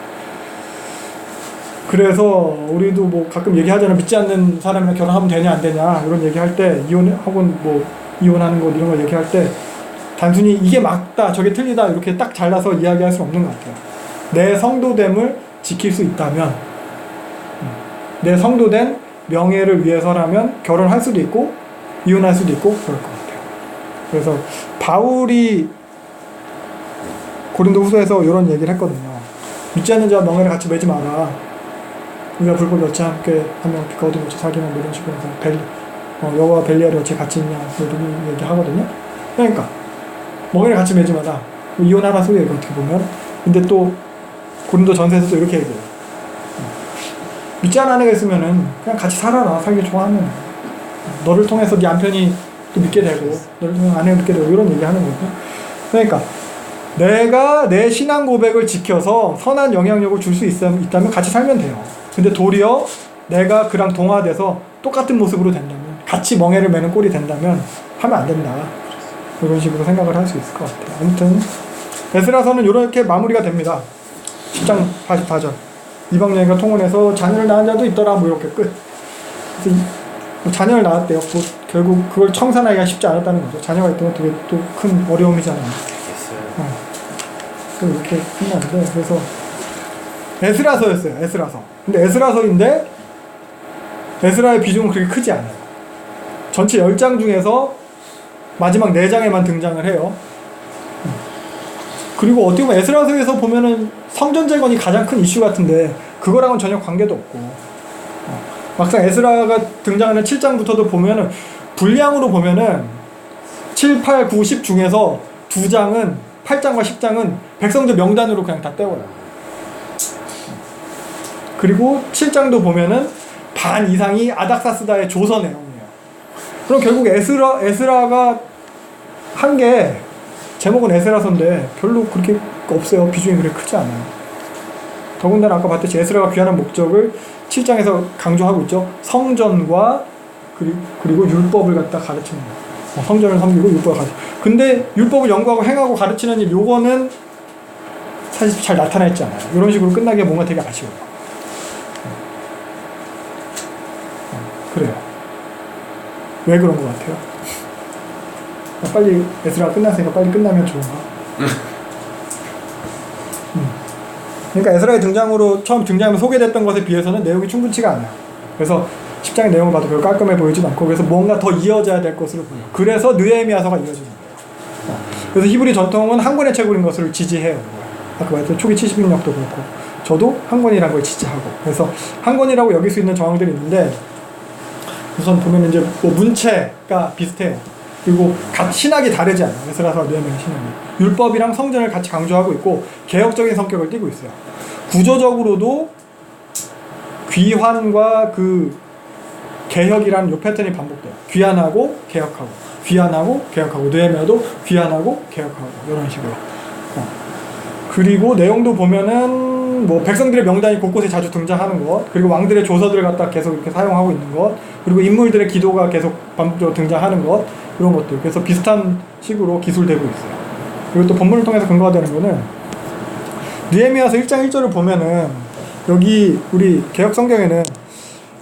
그래서 우리도 뭐 가끔 얘기하잖아요. 믿지 않는 사람이랑 결혼하면 되냐 안 되냐 이런 얘기할 때 이혼하고는 뭐 이혼하는 것 이런 거 얘기할 때 단순히 이게 맞다 저게 틀리다 이렇게 딱 잘라서 이야기할 수는 없는 것 같아요. 내 성도됨을 지킬 수 있다면 내 성도된 명예를 위해서라면 결혼할 수도 있고 이혼할 수도 있고 그럴 것 같아요. 그래서 바울이 고린도 후서에서 이런 얘기를 했거든요. 믿지 않는 자와 명예를 같이 매지 마라. 우리가 불법 여치 함께 한명 빛과 어둠 같이 사귀는 뭐 이런 식으로 해서 여호와 벨리알이 어찌 같이 있냐 이런 얘기하거든요. 그러니까 명예를 같이 매지 마라. 이혼하라 소리예요 어떻게 보면. 근데 또 고린도 전서에서도 이렇게 얘기해요. 믿지 않는 아내가 있으면은 그냥 같이 살아라. 살기 좋아하면 너를 통해서 네 남편이 또 믿게 되고 너를 통해서 아내가 믿게 되고 이런 얘기하는 거죠. 그러니까 내가 내 신앙 고백을 지켜서 선한 영향력을 줄 수 있다면 같이 살면 돼요. 근데 도리어 내가 그랑 동화돼서 똑같은 모습으로 된다면 같이 멍해를 매는 꼴이 된다면 하면 안 된다. 이런 식으로 생각을 할 수 있을 것 같아요. 아무튼 에스라서는 이렇게 마무리가 됩니다. 10장 44절 이방 여인과 통혼해서 자녀를 낳은 자도 있더라 뭐 이렇게 끝. 그래서 뭐 자녀를 낳았대요. 뭐 결국 그걸 청산하기가 쉽지 않았다는 거죠. 자녀가 있다면 되게 또 큰 어려움이잖아요. 이렇게 끝났는데 그래서 에스라서였어요. 에스라서. 근데 에스라서인데 에스라의 비중은 그렇게 크지 않아요. 전체 10장 중에서 마지막 4장에만 등장을 해요. 그리고 어떻게 보면 에스라서에서 보면은 성전 재건이 가장 큰 이슈 같은데 그거랑은 전혀 관계도 없고 막상 에스라가 등장하는 7장부터도 보면은 분량으로 보면은 7, 8, 9, 10 중에서 2장은 8장과 10장은 백성들 명단으로 그냥 다 떼워요. 그리고 7장도 보면은 반 이상이 아닥사스다의 조서 내용이에요. 그럼 결국 에스라가 한 게 제목은 에스라서인데 별로 그렇게 없어요. 비중이 그렇게 크지 않아요. 더군다나 아까 봤듯이 에스라가 귀환한 목적을 7장에서 강조하고 있죠. 성전과 그리고 율법을 갖다 가르치는 거예요. 성전을 섬기고 율법을 가르치는. 근데 율법을 연구하고 행하고 가르치는 일 요거는 사실 잘 나타나 있지 않아요. 이런 식으로 끝나기가 뭔가 되게 아쉬워요. 그래요. 왜 그런 것 같아요? 빨리 에스라가 끝났으니까 빨리 끝나면 좋은가? 그러니까 에스라의 등장으로 처음 등장하면서 소개됐던 것에 비해서는 내용이 충분치가 않아요. 그래서 10장의 내용을 봐도 별로 깔끔해 보이지도 않고 그래서 뭔가 더 이어져야 될 것으로 보여요. 그래서 느헤미야서가 이어지는 거예요. 그래서 히브리 전통은 한 권의 책인 것을 지지해요. 아까 말했던 초기 70인력도 그렇고 저도 한 권이라는 걸 지지하고 그래서 한 권이라고 여길 수 있는 정황들이 있는데 우선 보면 이제 뭐 문체가 비슷해요. 그리고 신학이 다르지 않아요. 에스라서와 느헤미야 신학이 율법이랑 성전을 같이 강조하고 있고 개혁적인 성격을 띠고 있어요. 구조적으로도 귀환과 그 개혁이라는 요 패턴이 반복돼요. 귀환하고 개혁하고 귀환하고 개혁하고 느헤미야도 귀환하고 개혁하고 이런 식으로. 그리고 내용도 보면은 뭐 백성들의 명단이 곳곳에 자주 등장하는 것, 그리고 왕들의 조서들을 갖다 계속 이렇게 사용하고 있는 것, 그리고 인물들의 기도가 계속 반복적으로 등장하는 것, 이런 것들. 그래서 비슷한 식으로 기술되고 있어요. 그리고 또 본문을 통해서 근거가 되는 거는 느헤미야서 1장 1절을 보면은 여기 우리 개혁 성경에는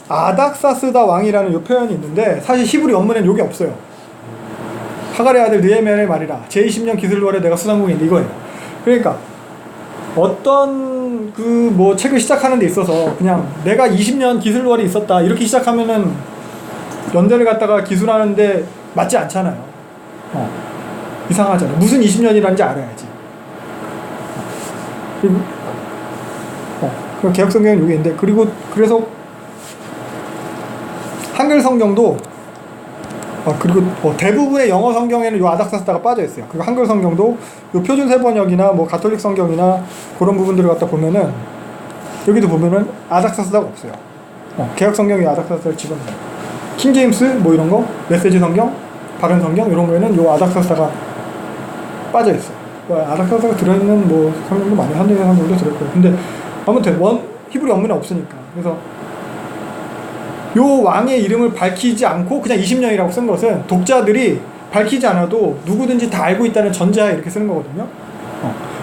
아닥사스다 왕이라는 요 표현이 있는데 사실 히브리 원문에는 요게 없어요. 하갈의 아들 느헤미야의 말이라 제20년 기슬월에 내가 수상국인데 이거예요. 그러니까 어떤 그 뭐 책을 시작하는 데 있어서 그냥 내가 20년 기술월이 있었다 이렇게 시작하면은 연대를 갖다가 기술하는데 맞지 않잖아요. 이상하잖아요. 무슨 20년이라는지 알아야지. 그리고 그 개혁 성경은 여기 있는데 그리고 그래서 한글 성경도 그리고 대부분의 영어 성경에는 요 아닥사스다가 빠져 있어요. 그리고 한글 성경도 요 표준 세번역이나 뭐 가톨릭 성경이나 그런 부분들을 갖다 보면은 여기도 보면은 아닥사스다가 없어요. 개역 성경이 아닥사스다를 집어넣어요. 킹 제임스 뭐 이런 거, 메시지 성경, 바른 성경 이런 거에는 요 아닥사스다가 빠져 있어요. 아닥사스다가 들어있는 뭐 성경도 많이 한국의 성경도 들어있고요. 근데 아무튼 히브리 원문에 없으니까. 그래서 요 왕의 이름을 밝히지 않고 그냥 20년이라고 쓴 것은 독자들이 밝히지 않아도 누구든지 다 알고 있다는 전제하에 이렇게 쓰는 거거든요.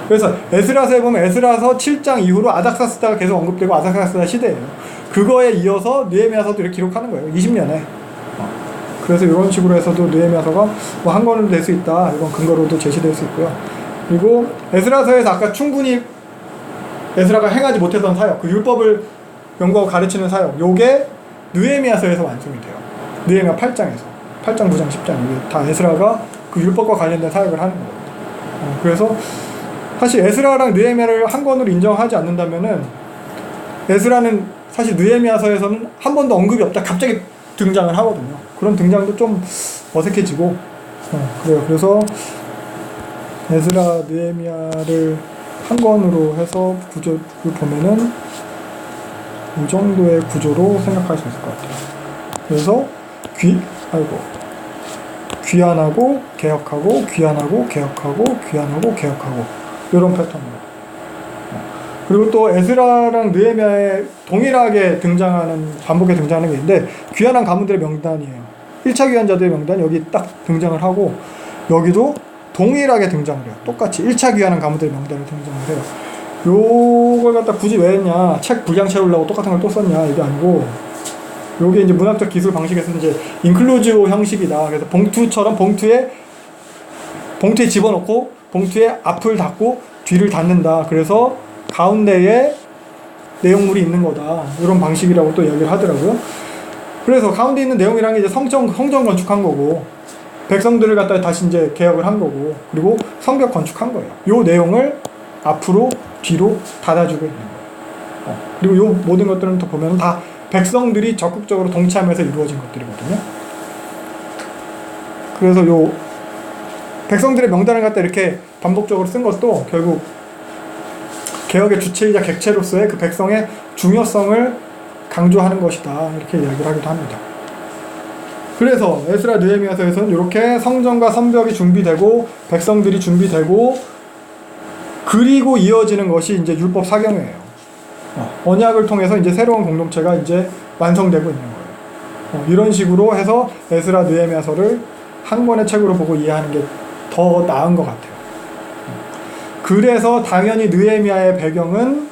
그래서 에스라서에 보면 에스라서 7장 이후로 아닥사스다가 계속 언급되고 아닥사스다 시대예요. 그거에 이어서 느헤미야서도 이렇게 기록하는 거예요. 20년에. 그래서 이런 식으로 해서도 느헤미야서가 뭐 한 권으로 될 수 있다. 이건 근거로도 제시될 수 있고요. 그리고 에스라서에서 아까 충분히 에스라가 행하지 못했던 사역, 그 율법을 연구하고 가르치는 사역, 요게 느헤미야서에서 완성이 돼요. 느헤미야 8장에서 8장, 9장, 10장 이게 다 에스라가 그 율법과 관련된 사역을 하는 거예요. 그래서 사실 에스라랑 느헤미야를 한 권으로 인정하지 않는다면은 에스라는 사실 느헤미야서에서는 한 번도 언급이 없다 갑자기 등장을 하거든요. 그런 등장도 좀 어색해지고 그래요. 그래서 에스라 느헤미야를 한 권으로 해서 구조를 보면은 이 정도의 구조로 생각할 수 있을 것 같아요. 그래서 귀환하고 개혁하고 귀환하고 개혁하고 귀환하고 개혁하고 이런 패턴으로. 그리고 또 에스라랑 느헤미야에 동일하게 반복해 등장하는 게 있는데 귀환한 가문들의 명단이에요. 1차 귀환자들의 명단 여기 딱 등장을 하고 여기도 동일하게 등장을 해요. 똑같이 1차 귀환한 가문들의 명단을 등장을 해요. 요걸 갖다 굳이 왜 했냐, 책 분량 채우려고 똑같은 걸 또 썼냐, 이게 아니고 요게 이제 문학적 기술 방식에서 이제 인클루지오 형식이다. 그래서 봉투처럼 봉투에 집어넣고 봉투에 앞을 닫고 뒤를 닫는다. 그래서 가운데에 내용물이 있는 거다. 이런 방식이라고 또 이야기를 하더라고요. 그래서 가운데 있는 내용이란 게 이제 성전 건축한 거고, 백성들을 갖다 다시 이제 개혁을 한 거고, 그리고 성벽 건축한 거예요. 요 내용을 앞으로 뒤로 닫아주고 있는 거예요. 그리고 요 모든 것들은 또 보면 다 백성들이 적극적으로 동참해서 이루어진 것들이거든요. 그래서 요 백성들의 명단을 갖다 이렇게 반복적으로 쓴 것도 결국 개혁의 주체이자 객체로서의 그 백성의 중요성을 강조하는 것이다. 이렇게 이야기를 하기도 합니다. 그래서 에스라 느헤미야서에서는 이렇게 성전과 성벽이 준비되고 백성들이 준비되고 그리고 이어지는 것이 이제 율법 사경회예요. 언약을 통해서 이제 새로운 공동체가 이제 완성되고 있는 거예요. 이런 식으로 해서 에스라 느헤미야서를 한 권의 책으로 보고 이해하는 게 더 나은 것 같아요. 그래서 당연히 느헤미야의 배경은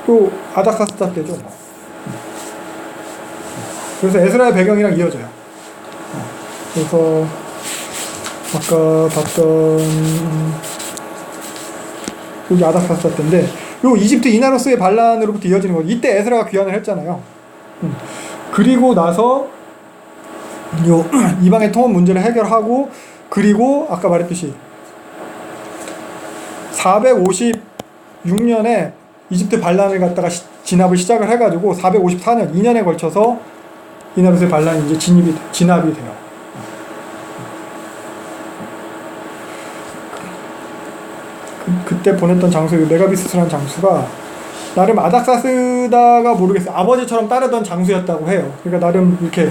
또 아닥사스다 때죠. 그래서 에스라의 배경이랑 이어져요. 그래서 아까 봤던 여기 아닥사스다 때인데 요 이집트 이나로스의 반란으로부터 이어지는 거죠. 이때 에스라가 귀환을 했잖아요. 그리고 나서 요 이방의 통합 문제를 해결하고, 그리고 아까 말했듯이 456년에 이집트 반란을 갖다가 진압을 시작을 해가지고 454년 2년에 걸쳐서 이나로스의 반란이 이제 진압이 돼요. 그때 보냈던 장수, 메가비스스라는 장수가 나름 아닥사스다가 모르겠어요. 아버지처럼 따르던 장수였다고 해요. 그러니까 나름 이렇게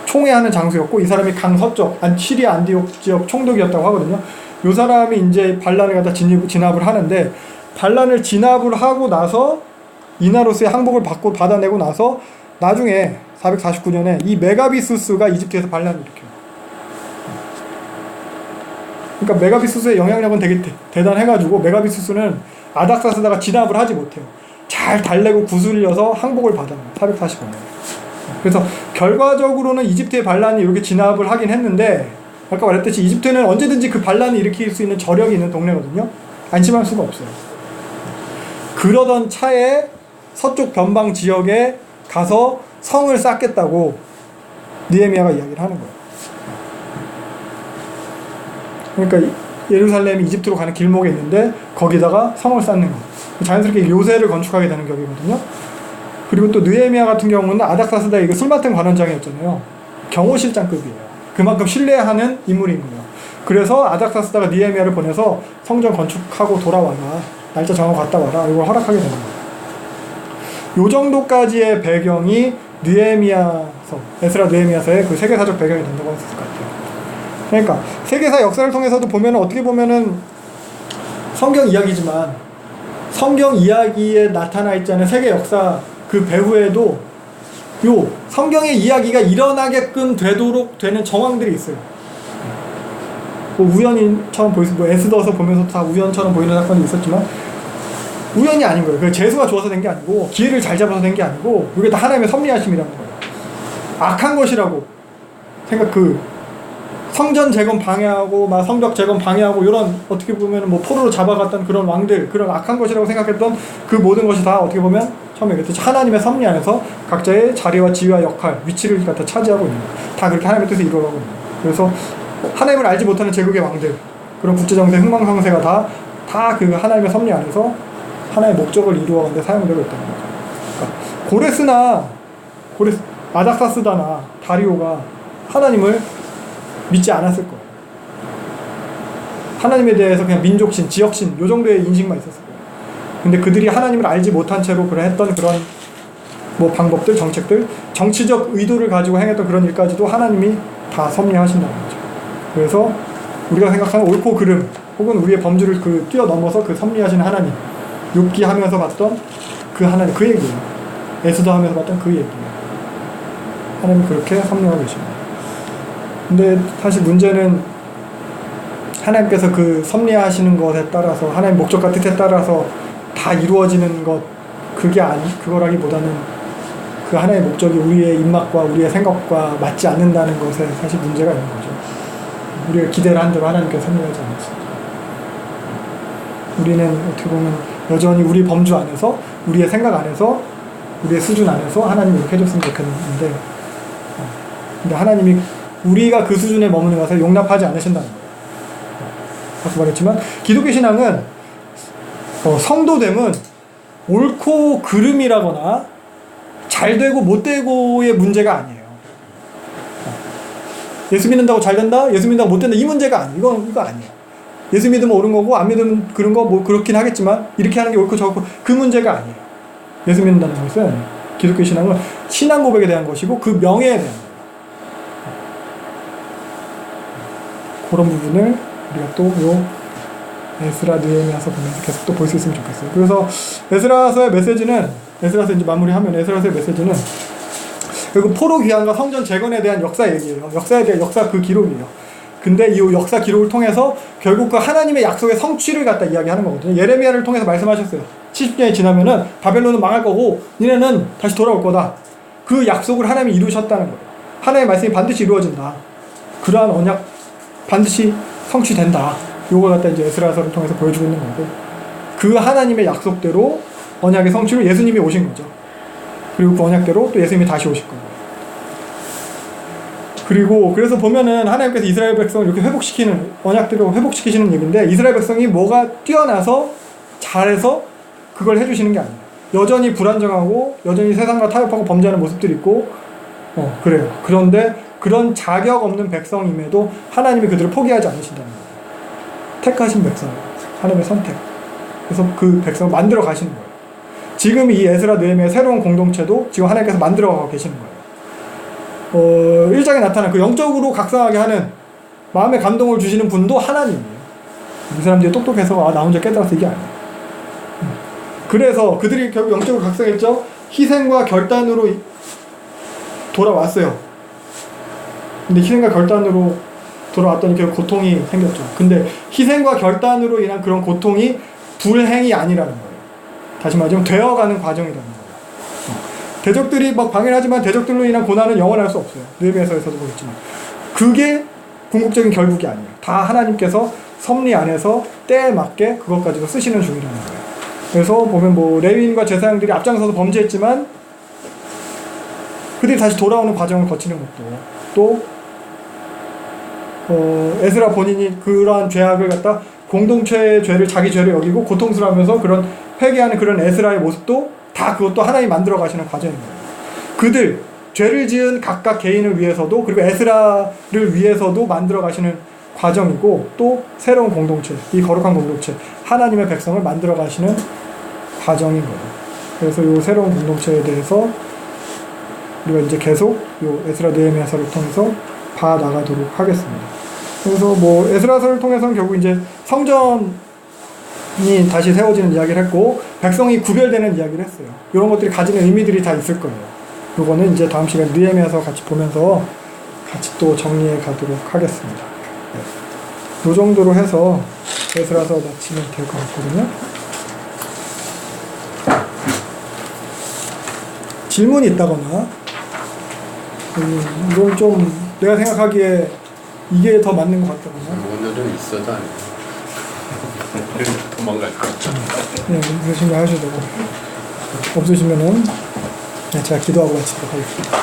총애하는 장수였고, 이 사람이 강서쪽 시리아 안디옥 지역 총독이었다고 하거든요. 이 사람이 이제 반란을 갖다 진압을 하는데, 반란을 진압을 하고 나서 이나로스의 항복을 받아내고 나서 나중에 449년에 이 메가비수스가 이집트에서 반란을 일으켜요. 그러니까 메가비수스의 영향력은 되게 대단해가지고 메가비수스는 아닥사스다가 진압을 하지 못해요. 잘 달래고 구슬려서 항복을 받아요. 445년에. 그래서 결과적으로는 이집트의 반란이 이렇게 진압을 하긴 했는데, 아까 말했듯이 이집트는 언제든지 그 반란을 일으킬 수 있는 저력이 있는 동네거든요. 안심할 수가 없어요. 그러던 차에 서쪽 변방 지역에 가서 성을 쌓겠다고 느헤미야가 이야기를 하는 거예요. 그러니까 예루살렘이 이집트로 가는 길목에 있는데 거기다가 성을 쌓는 거. 자연스럽게 요새를 건축하게 되는 격이거든요. 그리고 또 느헤미야 같은 경우는 아닥사스다 이거 술 맡은 관원장이었잖아요. 경호실장급이에요. 그만큼 신뢰하는 인물인 거예요. 그래서 아닥사스다가 느헤미야를 보내서 성전 건축하고 돌아와라, 날짜 정하고 갔다 와라, 이걸 허락하게 되는 거예요. 요 정도까지의 배경이 느헤미야서, 에스라 느헤미야서의 그 세계사적 배경이 된다고 할 수 있을 것 같아요. 그러니까 세계사 역사를 통해서도 보면 어떻게 보면은 성경 이야기지만 성경 이야기에 나타나 있지 않은 세계 역사 그 배후에도 요 성경의 이야기가 일어나게끔 되도록 되는 정황들이 있어요. 뭐 우연처럼 보이고, 뭐 에스더서 보면서 다 우연처럼 보이는 사건이 있었지만 우연이 아닌 거예요. 그 재수가 좋아서 된 게 아니고 기회를 잘 잡아서 된 게 아니고 이게 다 하나님의 섭리하심이라는 거예요. 악한 것이라고 생각, 그 성전 재건 방해하고 막 성벽 재건 방해하고 이런 어떻게 보면 뭐 포로로 잡아갔던 그런 왕들, 그런 악한 것이라고 생각했던 그 모든 것이 다 어떻게 보면 처음에 얘기했듯이 하나님의 섭리 안에서 각자의 자리와 지위와 역할, 위치를 갖다 차지하고 있는 거예요. 다 그렇게 하나님의 뜻을 이루어가고 있는 거예요. 그래서 하나님을 알지 못하는 제국의 왕들, 그런 국제정세 흥망성쇠가 다 그 하나님의 섭리 안에서 하나의 목적을 이루어가는 데 사용되고 있다는 거죠. 그러니까 고레스, 아닥사스다나 다리오가 하나님을 믿지 않았을 거예요. 하나님에 대해서 그냥 민족신, 지역신 요 정도의 인식만 있었을 거예요. 근데 그들이 하나님을 알지 못한 채로 했던 그런 뭐 방법들, 정책들, 정치적 의도를 가지고 행했던 그런 일까지도 하나님이 다 섭리하신다는 거죠. 그래서 우리가 생각하는 옳고 그름 혹은 우리의 범주를 그 뛰어넘어서 그 섭리하시는 하나님, 욥기 하면서 봤던 그 하나님, 그 얘기예요. 에스더 하면서 봤던 그 얘기예요. 하나님이 그렇게 섭리하고 계십니다. 근데 사실 문제는 하나님께서 그 섭리하시는 것에 따라서 하나님 목적과 뜻에 따라서 다 이루어지는 것, 그거라기보다는 그 하나의 목적이 우리의 입맛과 우리의 생각과 맞지 않는다는 것에 사실 문제가 있는 거죠. 우리가 기대를 한 대로 하나님께서 섭리하지 않았습니다. 우리는 어떻게 보면 여전히 우리 범주 안에서, 우리의 생각 안에서, 우리의 수준 안에서 하나님이 이렇게 해줬으면 좋겠는데, 근데 하나님이 우리가 그 수준에 머무는 것을 용납하지 않으신다는 거예요. 아까 말했지만 기독교 신앙은 성도됨은 옳고 그름이라거나 잘되고 못되고의 문제가 아니에요. 예수 믿는다고 잘된다, 예수 믿는다고 못된다, 이 문제가 아니에요. 이거 아니에요. 예수 믿으면 옳은 거고 안 믿으면 그런 거 뭐 그렇긴 하겠지만 이렇게 하는 게 옳고 저렇고 그 문제가 아니에요. 예수 믿는다는 것은, 기독교 신앙은 신앙 고백에 대한 것이고 그 명예에 대한 거예요. 그런 부분을 우리가 또 요 에스라 느헤미야서 보면서 계속 또 볼 수 있으면 좋겠어요. 그래서 에스라서의 메시지는, 에스라서 이제 마무리하면 에스라서의 메시지는 결국 포로 귀환과 성전 재건에 대한 역사 얘기예요. 역사에 대한 역사 그 기록이에요. 근데 이 역사 기록을 통해서 결국 그 하나님의 약속의 성취를 갖다 이야기하는 거거든요. 예레미야를 통해서 말씀하셨어요. 70년이 지나면은 바벨론은 망할 거고 니네는 다시 돌아올 거다. 그 약속을 하나님이 이루셨다는 거예요. 하나님의 말씀이 반드시 이루어진다. 그러한 언약 반드시 성취된다. 요걸 갖다 이제 에스라서를 통해서 보여주고 있는 거고, 그 하나님의 약속대로 언약의 성취로 예수님이 오신 거죠. 그리고 그 언약대로 또 예수님이 다시 오실 거고. 그리고 그래서 보면은 하나님께서 이스라엘 백성을 이렇게 회복시키는, 언약대로 회복시키시는 얘기인데, 이스라엘 백성이 뭐가 뛰어나서 잘해서 그걸 해주시는 게 아니에요. 여전히 불안정하고 여전히 세상과 타협하고 범죄하는 모습들이 있고 그래요. 그런데 그런 자격 없는 백성임에도 하나님이 그들을 포기하지 않으신다는 거예요. 택하신 백성, 하나님의 선택. 그래서 그 백성을 만들어 가시는 거예요. 지금 이 에스라 느헤미야의 새로운 공동체도 지금 하나님께서 만들어 가고 계시는 거예요. 1장에 나타난 그 영적으로 각성하게 하는 마음의 감동을 주시는 분도 하나님이에요. 이 사람들이 똑똑해서 나 혼자 깨달아서 이게 아니에요. 그래서 그들이 결국 영적으로 각성했죠. 희생과 결단으로 돌아왔어요. 근데 희생과 결단으로 돌아왔더니 결국 고통이 생겼죠. 근데 희생과 결단으로 인한 그런 고통이 불행이 아니라는 거예요. 다시 말하자면 되어가는 과정이라는 거예요. 대적들이 막 방해를 하지만 대적들로 인한 고난은 영원할 수 없어요. 느헤미야서에서도 보겠지만 그게 궁극적인 결국이 아니에요. 다 하나님께서 섭리 안에서 때에 맞게 그것까지도 쓰시는 중이라는 거예요. 그래서 보면 뭐 레위인과 제사장들이 앞장서서 범죄했지만 그들이 다시 돌아오는 과정을 거치는 것도, 또 에스라 본인이 그러한 죄악을 갖다 공동체의 죄를 자기 죄를 여기고 고통스러워하면서 그런 회개하는 그런 에스라의 모습도 다 그것도 하나님 만들어 가시는 과정인 거예요. 그들 죄를 지은 각각 개인을 위해서도 그리고 에스라를 위해서도 만들어 가시는 과정이고 또 새로운 공동체, 이 거룩한 공동체, 하나님의 백성을 만들어 가시는 과정인 거예요. 그래서 이 새로운 공동체에 대해서 우리가 이제 계속 이 에스라 느헤미야서를 통해서 봐 나가도록 하겠습니다. 그래서 뭐 에스라서를 통해서는 결국 이제 성전이 다시 세워지는 이야기를 했고 백성이 구별되는 이야기를 했어요. 이런 것들이 가지는 의미들이 다 있을 거예요. 요거는 이제 다음 시간 느헤미야서 같이 보면서 같이 또 정리해 가도록 하겠습니다. 네. 요 정도로 해서 에스라서 마치면 될 것 같거든요. 질문이 있다거나 이건 좀 내가 생각하기에 이게 더 맞는 것 같다거나 오늘은 있어도 안 돼. 도망갈 것 같아. 네, 있으시면 하셔도 되고 없으시면은 제가 기도하고 마치도록 하겠습니다.